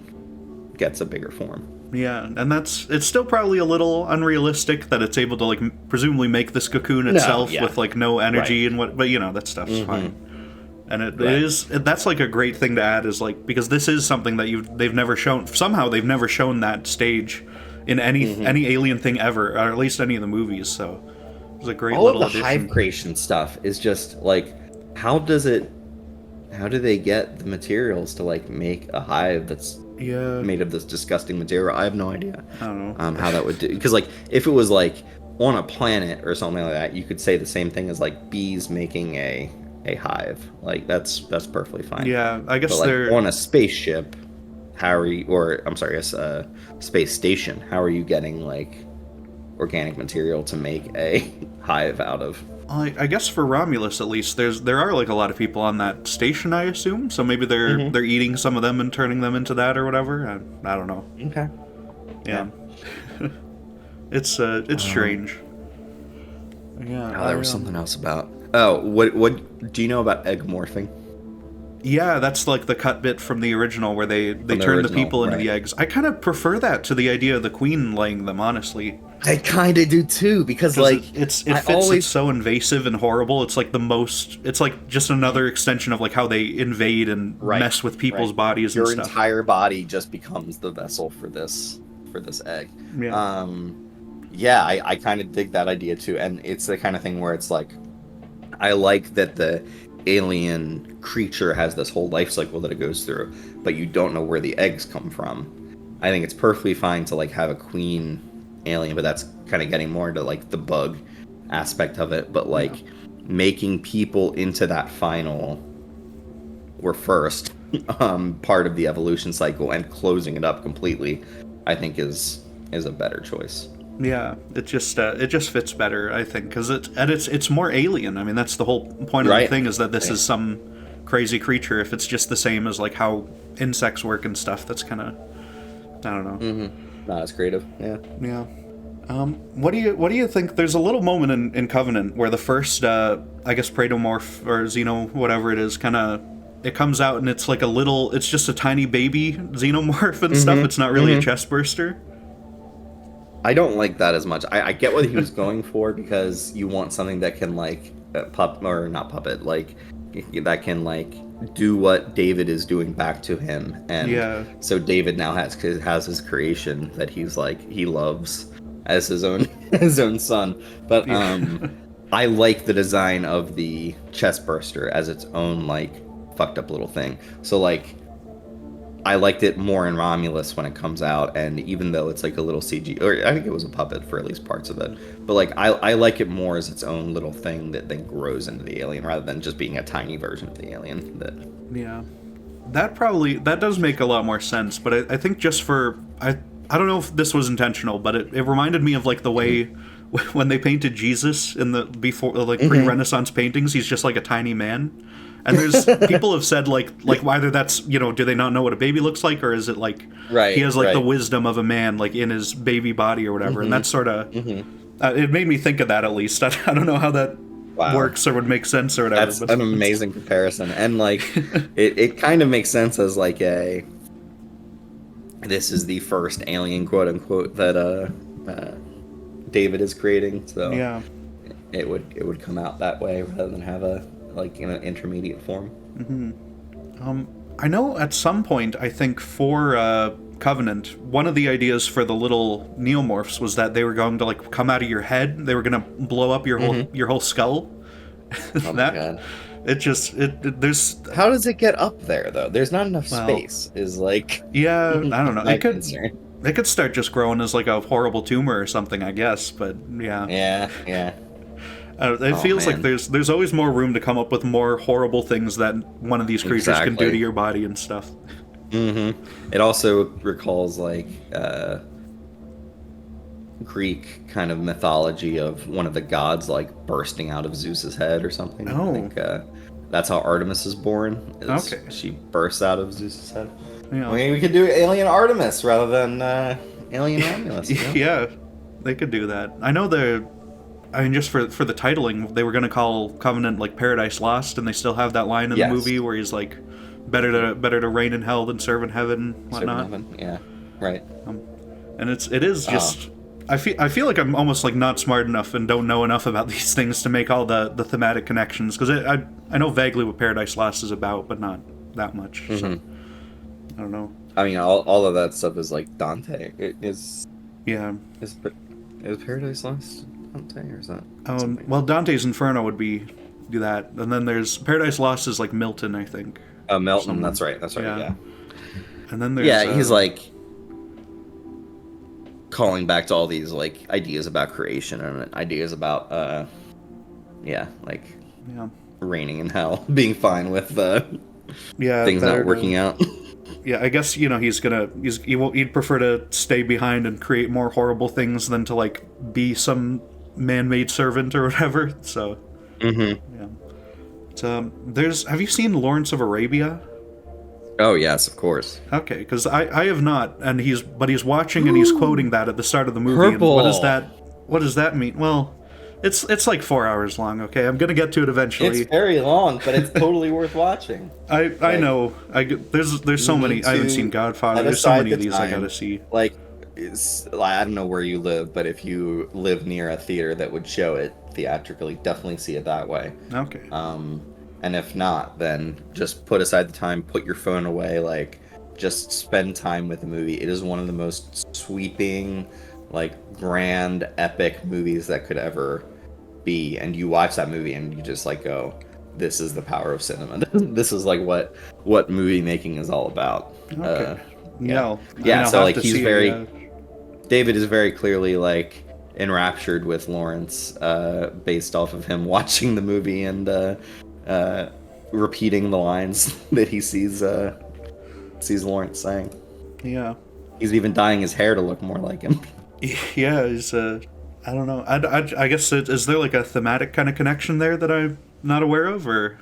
gets a bigger form. Yeah, and it's still probably a little unrealistic that it's able to like presumably make this cocoon itself with like no energy and what, but you know that stuff's fine. And it is that's like a great thing to add, is like, because this is something that they've never shown, somehow they've never shown that stage in any alien thing ever, or at least any of the movies. So it was a great little addition. All of the hive creation stuff is just like, how do they get the materials to like make a hive that's made of this disgusting material? I have no idea. I don't know how that would do, because like if it was like on a planet or something like that, you could say the same thing as like bees making a hive. Like that's perfectly fine. Yeah, I guess but, like, they're on a spaceship. How are you, or I'm sorry, a space station? How are you getting like organic material to make a hive out of? I guess for Romulus, at least, there are like a lot of people on that station, I assume. So maybe they're eating some of them and turning them into that or whatever. I don't know. Okay. Yeah. It's strange. Yeah. Oh, there was something else about. Oh, what do you know about egg morphing? Yeah, that's like the cut bit from the original where they turn the people into the eggs. I kind of prefer that to the idea of the queen laying them, honestly. I kind of do too, because like it's so invasive and horrible. It's like it's like just another extension of like how they invade and mess with people's bodies and stuff. Your entire body just becomes the vessel for this egg. Yeah. I kind of dig that idea too, and it's the kind of thing where it's like, I like that the alien creature has this whole life cycle that it goes through, but you don't know where the eggs come from. I think it's perfectly fine to like have a queen alien, but that's kind of getting more into like the bug aspect of it. But like making people into that final or first part of the evolution cycle and closing it up completely, I think is a better choice. Yeah, it just fits better, I think, because it's more alien. I mean, that's the whole point of the Right. thing, is that this is some crazy creature. If it's just the same as like how insects work and stuff, that's kind of, I don't know. Not as creative. Yeah. Yeah. What do you think? There's a little moment in Covenant where the first, I guess, Praedomorph or Xeno, whatever it is, kind of, it comes out and it's like it's just a tiny baby Xenomorph and stuff. It's not really a chest burster. I don't like that as much. I get what he was going for, because you want something that can like not puppet, like that can like do what David is doing back to him, and so David now has his creation that he's like he loves as his own his own son. But I like the design of the chest burster as its own like fucked up little thing. So like I liked it more in Romulus when it comes out, and even though it's like a little CG, or I think it was a puppet for at least parts of it, but like I like it more as its own little thing that then grows into the alien rather than just being a tiny version of the alien. That does make a lot more sense. But I think just for I don't know if this was intentional, but it reminded me of like the way when they painted Jesus in the pre-Renaissance paintings, he's just like a tiny man. And there's people have said like whether that's, do they not know what a baby looks like, or is it like he has like the wisdom of a man like in his baby body or whatever, and that's sort of it made me think of that at least. I don't know how that works or would make sense or whatever. That's an amazing comparison, and like it kind of makes sense as like this is the first alien quote unquote that David is creating, so it would come out that way rather than have in an intermediate form. I know at some point, I think for Covenant, one of the ideas for the little neomorphs was that they were going to like come out of your head. They were going to blow up your whole skull. Oh my god! There's. How does it get up there though? There's not enough space. Is like I don't know. It could start just growing as like a horrible tumor or something, I guess. But yeah. It feels like there's always more room to come up with more horrible things that one of these creatures can do to your body and stuff. It also recalls like Greek kind of mythology of one of the gods like bursting out of Zeus's head or something. I think that's how Artemis is born. She bursts out of Zeus's head. Yeah. Maybe we could do Alien Artemis rather than Alien Romulus. Yeah, they could do that. I know just for the titling, they were going to call Covenant like Paradise Lost, and they still have that line in the movie where he's like, better to reign in hell than serve in heaven, whatnot. Serve in heaven. Yeah, right. And it is just. I feel like I'm almost like not smart enough and don't know enough about these things to make all the thematic connections, because I know vaguely what Paradise Lost is about, but not that much. So, I don't know. I mean, all of that stuff is like Dante. It is. Yeah. Is Paradise Lost Dante, or is that? Well, Dante's Inferno would do that, and then there's Paradise Lost is like Milton, I think. Milton. That's right. Yeah. And then there's he's like calling back to all these like ideas about creation and ideas about reigning in hell, being fine with things not working out. Yeah, I guess he'd prefer to stay behind and create more horrible things than to like be some man-made servant or whatever. So have you seen Lawrence of Arabia? Oh yes, of course. Okay, because I have not, and he's watching and he's quoting that at the start of the movie. Purple. And what does that mean? Well, it's like 4 hours long. Okay, I'm gonna get to it eventually. It's very long, but it's totally worth watching. I know. There's so many. I haven't seen Godfather. There's so many of these I gotta see. Like, I don't know where you live, but if you live near a theater that would show it theatrically, definitely see it that way. Okay. And if not, then just put aside the time, put your phone away, like, just spend time with the movie. It is one of the most sweeping, like, grand, epic movies that could ever be. And you watch that movie and you just, like, go, this is the power of cinema. This is, like, what movie making is all about. Okay. So, like, David is very clearly, like, enraptured with Lawrence, based off of him watching the movie and, repeating the lines that he sees Lawrence saying. Yeah. He's even dyeing his hair to look more like him. Yeah, he's I don't know. I guess is there like a thematic kind of connection there that I'm not aware of, or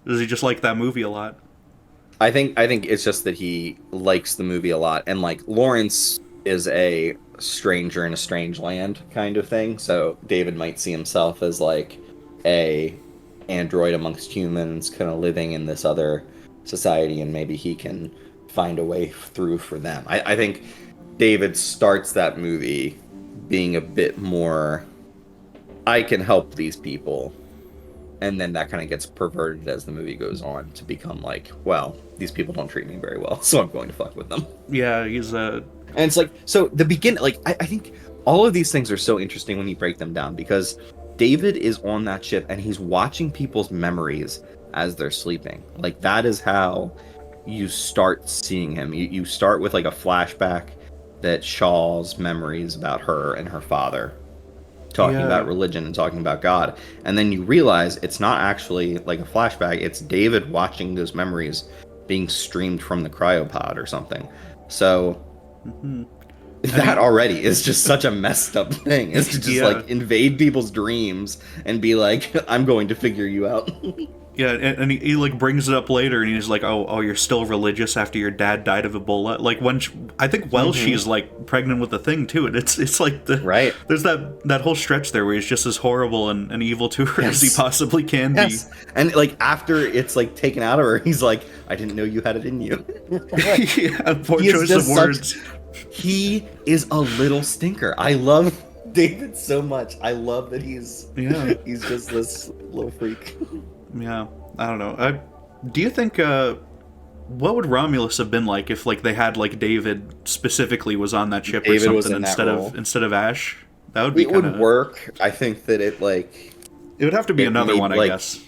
does he just like that movie a lot? I think it's just that he likes the movie a lot, and like Lawrence is a stranger in a strange land kind of thing. So David might see himself as like a android amongst humans, kind of living in this other society, and maybe he can find a way through for them. I think David starts that movie being a bit more, I can help these people, and then that kind of gets perverted as the movie goes on to become like, well, these people don't treat me very well, so I'm going to fuck with them. Yeah, he's And it's like, so the begin, like, I think all of these things are so interesting when you break them down, because David is on that ship and he's watching people's memories as they're sleeping. Like, that is how you start seeing him. You start with like a flashback that Shaw's memories about her and her father, talking Yeah. about religion and talking about God. And then you realize it's not actually like a flashback, it's David watching those memories being streamed from the cryopod or something. So that already is just such a messed up thing, is to just like invade people's dreams and be like, I'm going to figure you out. Yeah, and he like brings it up later, and he's like, "Oh, you're still religious after your dad died of Ebola." Like when I think she's like pregnant with the thing too, and it's like the Right. There's that whole stretch there where he's just as horrible and evil to her as he possibly can Yes. be. And like after it's like taken out of her, he's like, I didn't know you had it in you. Yeah, poor He is choice just of words. He is a little stinker. I love David so much. I love that he's just this little freak. Yeah, I don't know. Do you think what would Romulus have been like if like they had like David specifically was on that ship David or was something in that role. instead of Ash? That would be It would work. I think that it would have to be another one, I guess.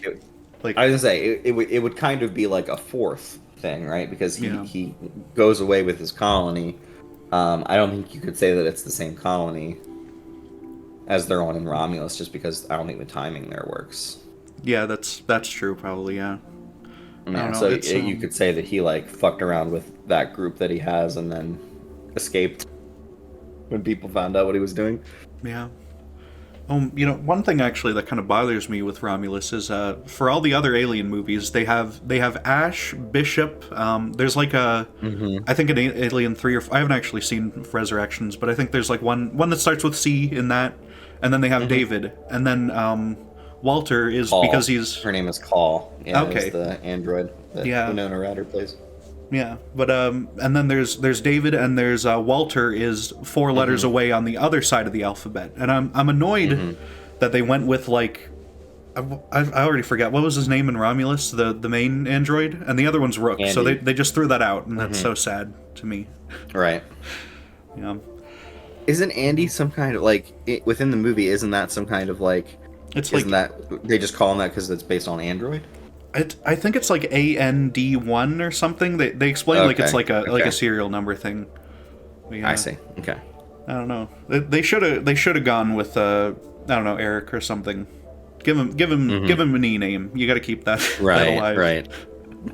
Like I was gonna say, it would kind of be like a fourth thing, right? Because he goes away with his colony. I don't think you could say that it's the same colony as they're on in Romulus, just because I don't think the timing there works. Yeah, that's true. Probably, yeah. Yeah, so you could say that he like fucked around with that group that he has, and then escaped when people found out what he was doing. Yeah. One thing actually that kind of bothers me with Romulus is for all the other Alien movies, they have Ash, Bishop. There's like I think in Alien 3 or I haven't actually seen Resurrections, but I think there's like one that starts with C in that, and then they have David, and then Walter is Call. Because he's her name is Call. Yeah, okay. The android that Winona Ryder plays. Yeah, but and then there's David, and there's Walter is 4 letters away on the other side of the alphabet, and I'm annoyed that they went with like I already forgot what was his name in Romulus, the main android, and the other one's Rook. Andy. So they just threw that out, and that's so sad to me. Right. Yeah. Isn't Andy some kind of like within the movie? Isn't that some kind of like? Isn't that they just call him that because it's based on Android? I think it's like AND1 or something. They explain like it's like a serial number thing. I see. Okay. I don't know. They should have gone with I don't know, Eric or something. Give him an E name. You got to keep that alive. Right.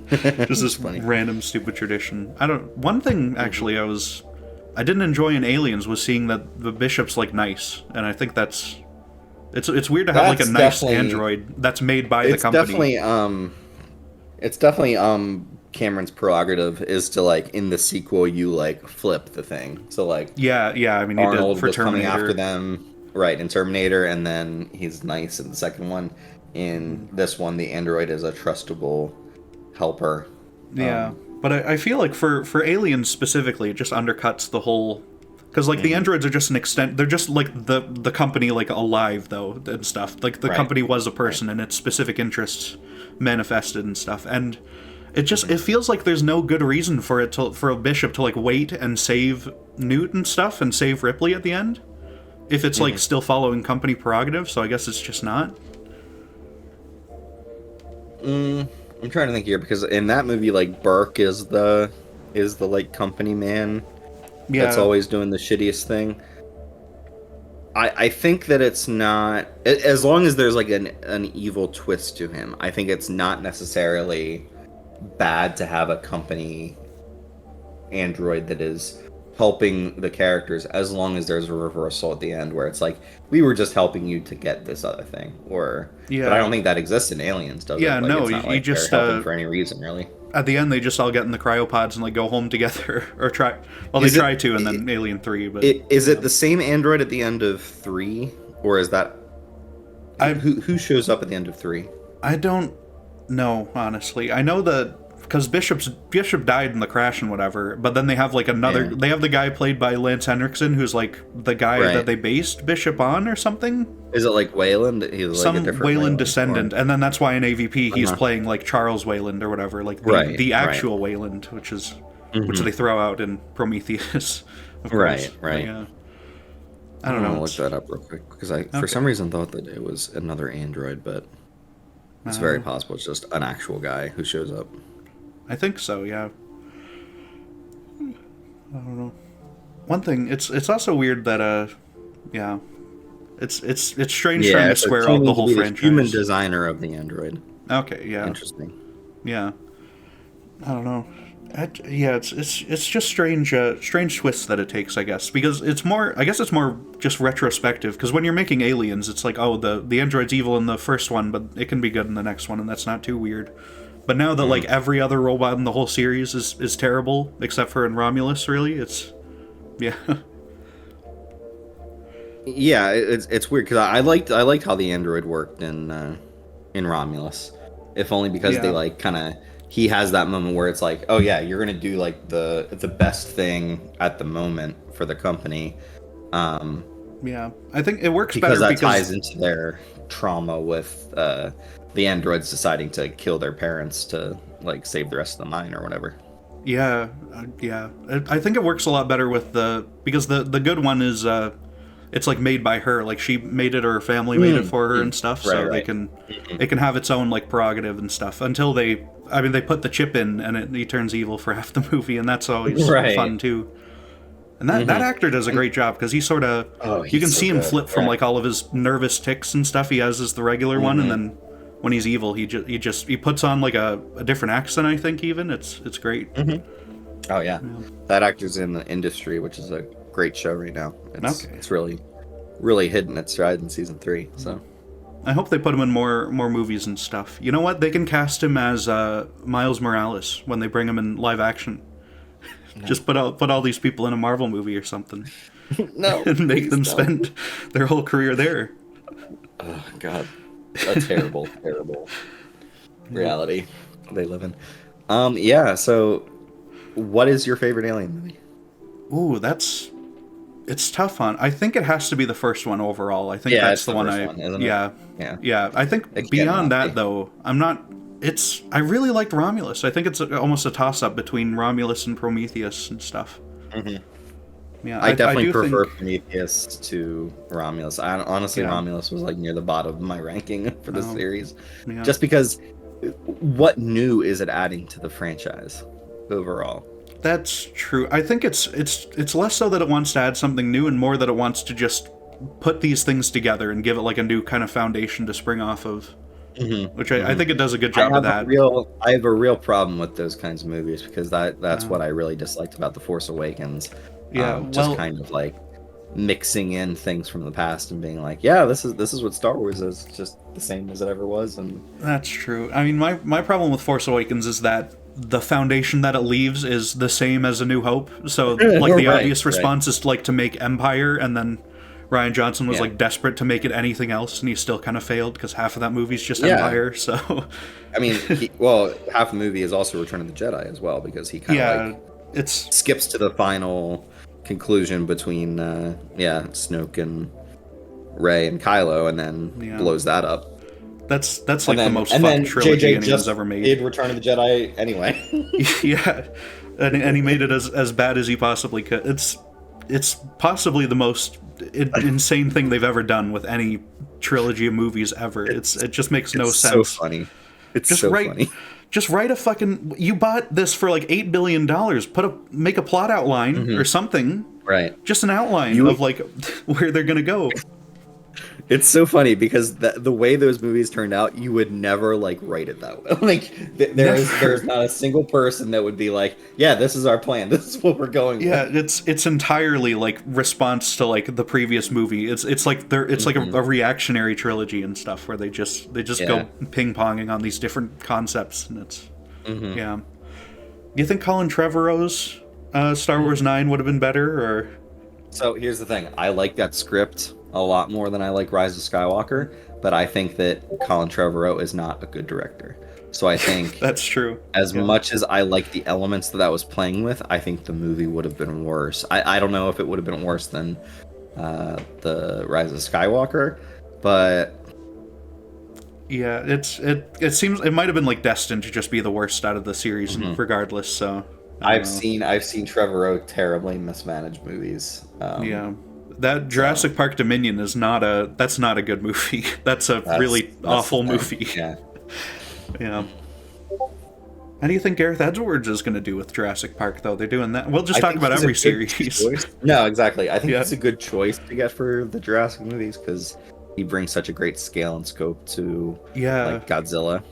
Just this random stupid tradition. One thing actually I didn't enjoy in Aliens was seeing that the Bishop's like nice, and I think that's. It's weird to have like a nice android that's made by the company. It's definitely Cameron's prerogative is to like in the sequel you like flip the thing. So like yeah. I mean, Arnold he did for was Terminator. coming after them, right? In Terminator, and then he's nice in the second one. In this one, the android is a trustable helper. Yeah, but I feel like for Aliens specifically, it just undercuts the whole. Because, like, the androids are just an extent... They're just, like, the company, like, alive, though, and stuff. Like, the company was a person, and its specific interests manifested and stuff. And it just... It feels like there's no good reason for a Bishop to, like, wait and save Newt and stuff, and save Ripley at the end. If it's, like, still following company prerogative, so I guess it's just not. I'm trying to think here, because in that movie, like, Burke is the like, company man... Yeah. That's always doing the shittiest thing. I think that it's not, as long as there's like an evil twist to him, I think it's not necessarily bad to have a company android that is helping the characters as long as there's a reversal at the end where it's like we were just helping you to get this other thing, or Yeah. but I don't think that exists in Aliens, does Yeah, it? Like, no, it's not you like just, they're helping for any reason, really. At the end, they just all get in the cryopods and like go home together, or try. Well, they try to, and then Alien 3. But is it the same android at the end of 3, or is that who shows up at the end of 3? I don't know, honestly. I know that because Bishop died in the crash and whatever, but then they have like another. Yeah. They have the guy played by Lance Henriksen, who's like the guy that they based Bishop on, or something. Is it like Wayland? He's like some a different Wayland descendant, and then that's why in AVP he's playing like Charles Wayland or whatever, like the actual Wayland, which they throw out in Prometheus. Of course. Right. Yeah. I don't know. Look that up real quick because I for some reason thought that it was another android, but it's very possible it's just an actual guy who shows up. I think so, yeah. I don't know. One thing, it's also weird that it's strange trying to square out the whole franchise. Human designer of the android. Okay, yeah. Interesting. Yeah. I don't know. It's just strange twists that it takes, I guess, because it's more just retrospective, because when you're making Aliens, it's like, oh, the android's evil in the first one, but it can be good in the next one, and that's not too weird. But now that like every other robot in the whole series is terrible, except for in Romulus, really, it's yeah, it's weird because I liked how the android worked in Romulus, if only because they like kind of. He has that moment where it's like, oh yeah, you're gonna do like the best thing at the moment for the company. Yeah, I think it works because better that ties into their trauma with the androids deciding to kill their parents to like save the rest of the mine or whatever. Yeah. I think it works a lot better with because the good one is it's like made by her, like she made it or her family made it for her and stuff, so they can it can have its own like prerogative and stuff until they put the chip in and he turns evil for half the movie, and that's always fun too. And that actor does a great job because he sort of you can see him flip from like all of his nervous tics and stuff he has as the regular one, and then when he's evil he puts on like a different accent. I think even it's great. Oh yeah, that actor's in The Industry, which is a great show right now. It's really hitting its stride in season 3. So I hope they put him in more movies and stuff. You know what? They can cast him as Miles Morales when they bring him in live action. Just put all these people in a Marvel movie or something. No, and make them spend their whole career there. Oh God, a terrible reality they live in. Yeah. So, what is your favorite Alien movie? Ooh, it's tough on. I think it has to be the first one overall. I think that's the one isn't it? Yeah. I think beyond that though, I'm not. I really liked Romulus. I think it's almost a toss-up between Romulus and Prometheus and stuff. Yeah, I definitely prefer Prometheus to Romulus. Honestly, Romulus was like near the bottom of my ranking for the series, just because what new is it adding to the franchise overall? That's true. I think it's less so that it wants to add something new and more that it wants to just put these things together and give it like a new kind of foundation to spring off of. Which I think it does a good job of that. I have a real problem with those kinds of movies because that's what I really disliked about The Force Awakens. Just kind of like mixing in things from the past and being like, yeah, this is what Star Wars is, just the same as it ever was. And that's true. I mean, my problem with Force Awakens is that the foundation that it leaves is the same as A New Hope. So like the obvious response is to make Empire, and then Rian Johnson was like desperate to make it anything else, and he still kind of failed because half of that movie's just Empire. So I mean, half the movie is also Return of the Jedi as well, because he kind of skips to the final conclusion between Snoke and Rey and Kylo, and then blows that up. That's like the most fun trilogy anyone's ever made. Did Return of the Jedi anyway. Yeah, and he made it as bad as he possibly could. It's possibly the most insane thing they've ever done with any trilogy of movies ever. It just makes no sense. So funny. It's just so funny. Just write a fucking. You bought this for like $8 billion. Make a plot outline or something. Right. Just an outline of like where they're gonna go. It's so funny because the way those movies turned out, you would never like write it that way. Like there's not a single person that would be like, yeah, this is our plan. This is what we're going Yeah, with. it's entirely like response to like the previous movie. It's like it's like a reactionary trilogy and stuff where they just go ping ponging on these different concepts, and it's yeah. Do you think Colin Trevorrow's Star Wars 9 would have been better, or? So here's the thing. I like that script a lot more than I like Rise of Skywalker, but I think that Colin Trevorrow is not a good director. So I think That's true. As much as I like the elements that I was playing with, I think the movie would have been worse. I don't know if it would have been worse than the Rise of Skywalker, but yeah, it seems it might have been like destined to just be the worst out of the series, regardless. So I've seen Trevorrow terribly mismanage movies. Yeah, that Jurassic Park Dominion is not a good movie. That's really awful movie. Yeah. Yeah. How do you think Gareth Edwards is going to do with Jurassic Park, though? They're doing that. We'll just talk about every series. No, exactly. I think it's a good choice to get for the Jurassic movies because he brings such a great scale and scope to like Godzilla.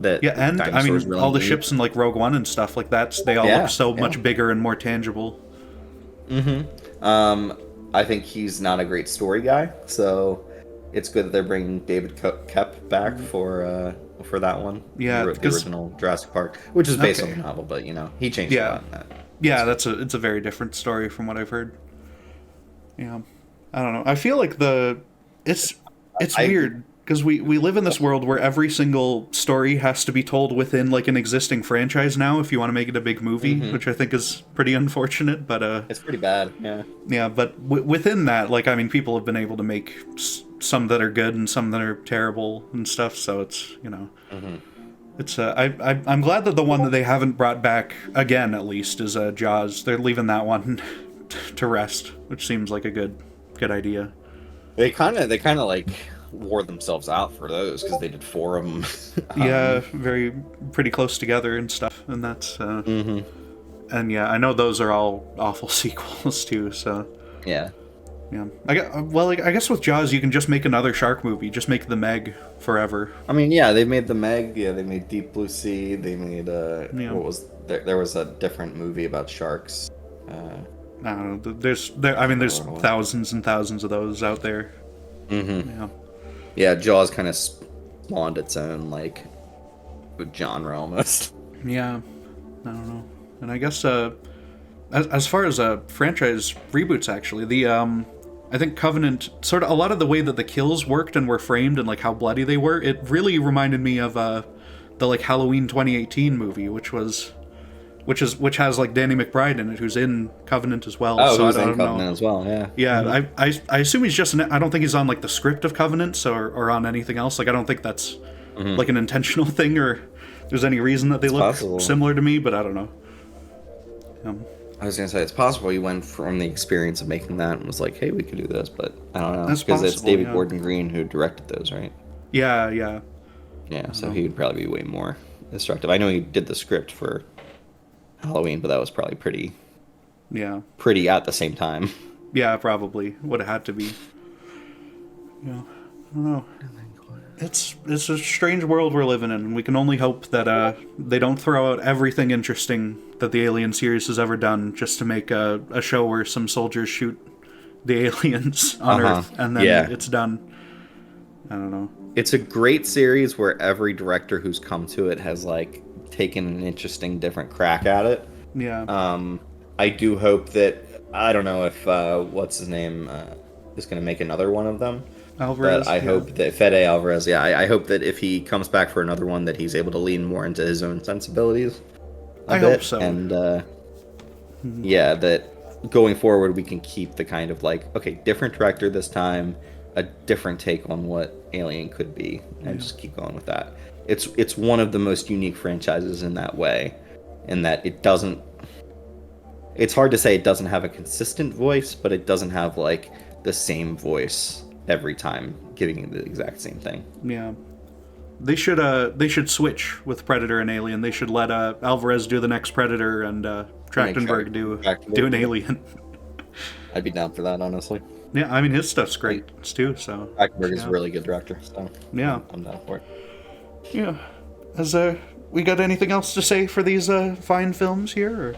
And I mean really all the ships in like Rogue One and stuff like that. They all look so much bigger and more tangible. I think he's not a great story guy, so it's good that they're bringing David Koepp back for that one. Yeah, the original Jurassic Park, which is based on the novel, but he changed a lot in that. Yeah, it's a very different story from what I've heard. Yeah, I don't know. I feel like it's weird because we live in this world where every single story has to be told within like an existing franchise now if you want to make it a big movie, which I think is pretty unfortunate. But it's pretty bad. Yeah. Yeah, but within that, like I mean, people have been able to make some that are good and some that are terrible and stuff. So it's it's I'm glad that the one that they haven't brought back again, at least, is Jaws. They're leaving that one to rest, which seems like a good idea. They kind of like wore themselves out for those because they did 4 of them. Yeah, pretty close together and stuff, and that's and yeah, I know those are all awful sequels too. So yeah. I guess with Jaws you can just make another shark movie. Just make The Meg forever. I mean, yeah, they made The Meg. Yeah, they made Deep Blue Sea. They made what was there was a different movie about sharks. I don't know. There's thousands and thousands of those out there. Yeah, Jaws kind of spawned its own like genre almost. Yeah, I don't know. And I guess as far as franchise reboots, actually, I think Covenant, sort of a lot of the way that the kills worked and were framed and like how bloody they were, it really reminded me of the like Halloween 2018 movie, which has like Danny McBride in it, who's in Covenant as well. Oh, so who's in Covenant as well? Yeah. Yeah, I assume he's just. I don't think he's on like the script of Covenant or on anything else. Like I don't think that's like an intentional thing or there's any reason that they look similar to me, but I don't know. I was gonna say it's possible he went from the experience of making that and was like, "Hey, we could do this," but I don't know because it's David Gordon Green who directed those, right? Yeah. So he would probably be way more destructive. I know he did the script for Halloween, but that was probably pretty at the same time. Yeah, probably would have had to be. Yeah, I don't know. It's a strange world we're living in. We can only hope that they don't throw out everything interesting that the Alien series has ever done just to make a show where some soldiers shoot the aliens on Earth and then it's done. I don't know. It's a great series where every director who's come to it has like taken an interesting different crack at it. Yeah. I do hope that I don't know if what's his name is going to make another one of them. Alvarez. But I hope that Fede Alvarez, I hope that if he comes back for another one, that he's able to lean more into his own sensibilities. I hope so. And that going forward, we can keep the kind of like, okay, different director this time, a different take on what Alien could be, and just keep going with that. It's one of the most unique franchises in that way, in that it doesn't. It's hard to say it doesn't have a consistent voice, but it doesn't have like the same voice every time giving you the exact same thing. Yeah. They should switch with Predator and Alien. They should let Alvarez do the next Predator and Trachtenberg do an Alien. I'd be down for that, honestly. Yeah, I mean, his stuff's great too. So Trachtenberg is yeah. a really good director. So Yeah, I'm down for it. yeah. Has we got anything else to say for these fine films here? Or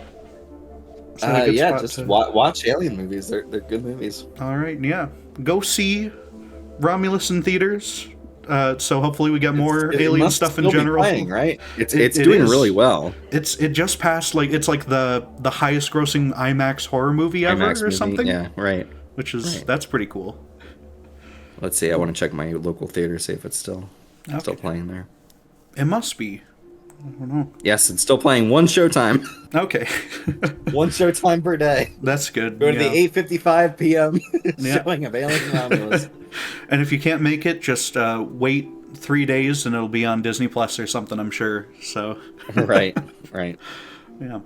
is that a good Yeah, spot just to- watch Alien movies. They're good movies. All right, yeah. Go see Romulus in theaters. So hopefully we get more It Alien must stuff in still be general. playing, right? It's It doing is. really well. It just passed it's like the highest grossing IMAX horror movie ever IMAX or movie, something. yeah, right. Which is Right. that's pretty cool. Let's see. I want to check my local theater, see if it's still playing there. It must be. I don't know. Yes, it's still playing. One showtime. Okay. One showtime per day. That's good. Go to the 8:55 p.m. Yeah. showing of Alien Romulus. And if you can't make it, just wait 3 days and it'll be on Disney Plus or something, I'm sure. So Right. yeah.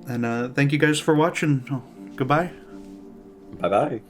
And thank you guys for watching. Oh, goodbye. Bye-bye.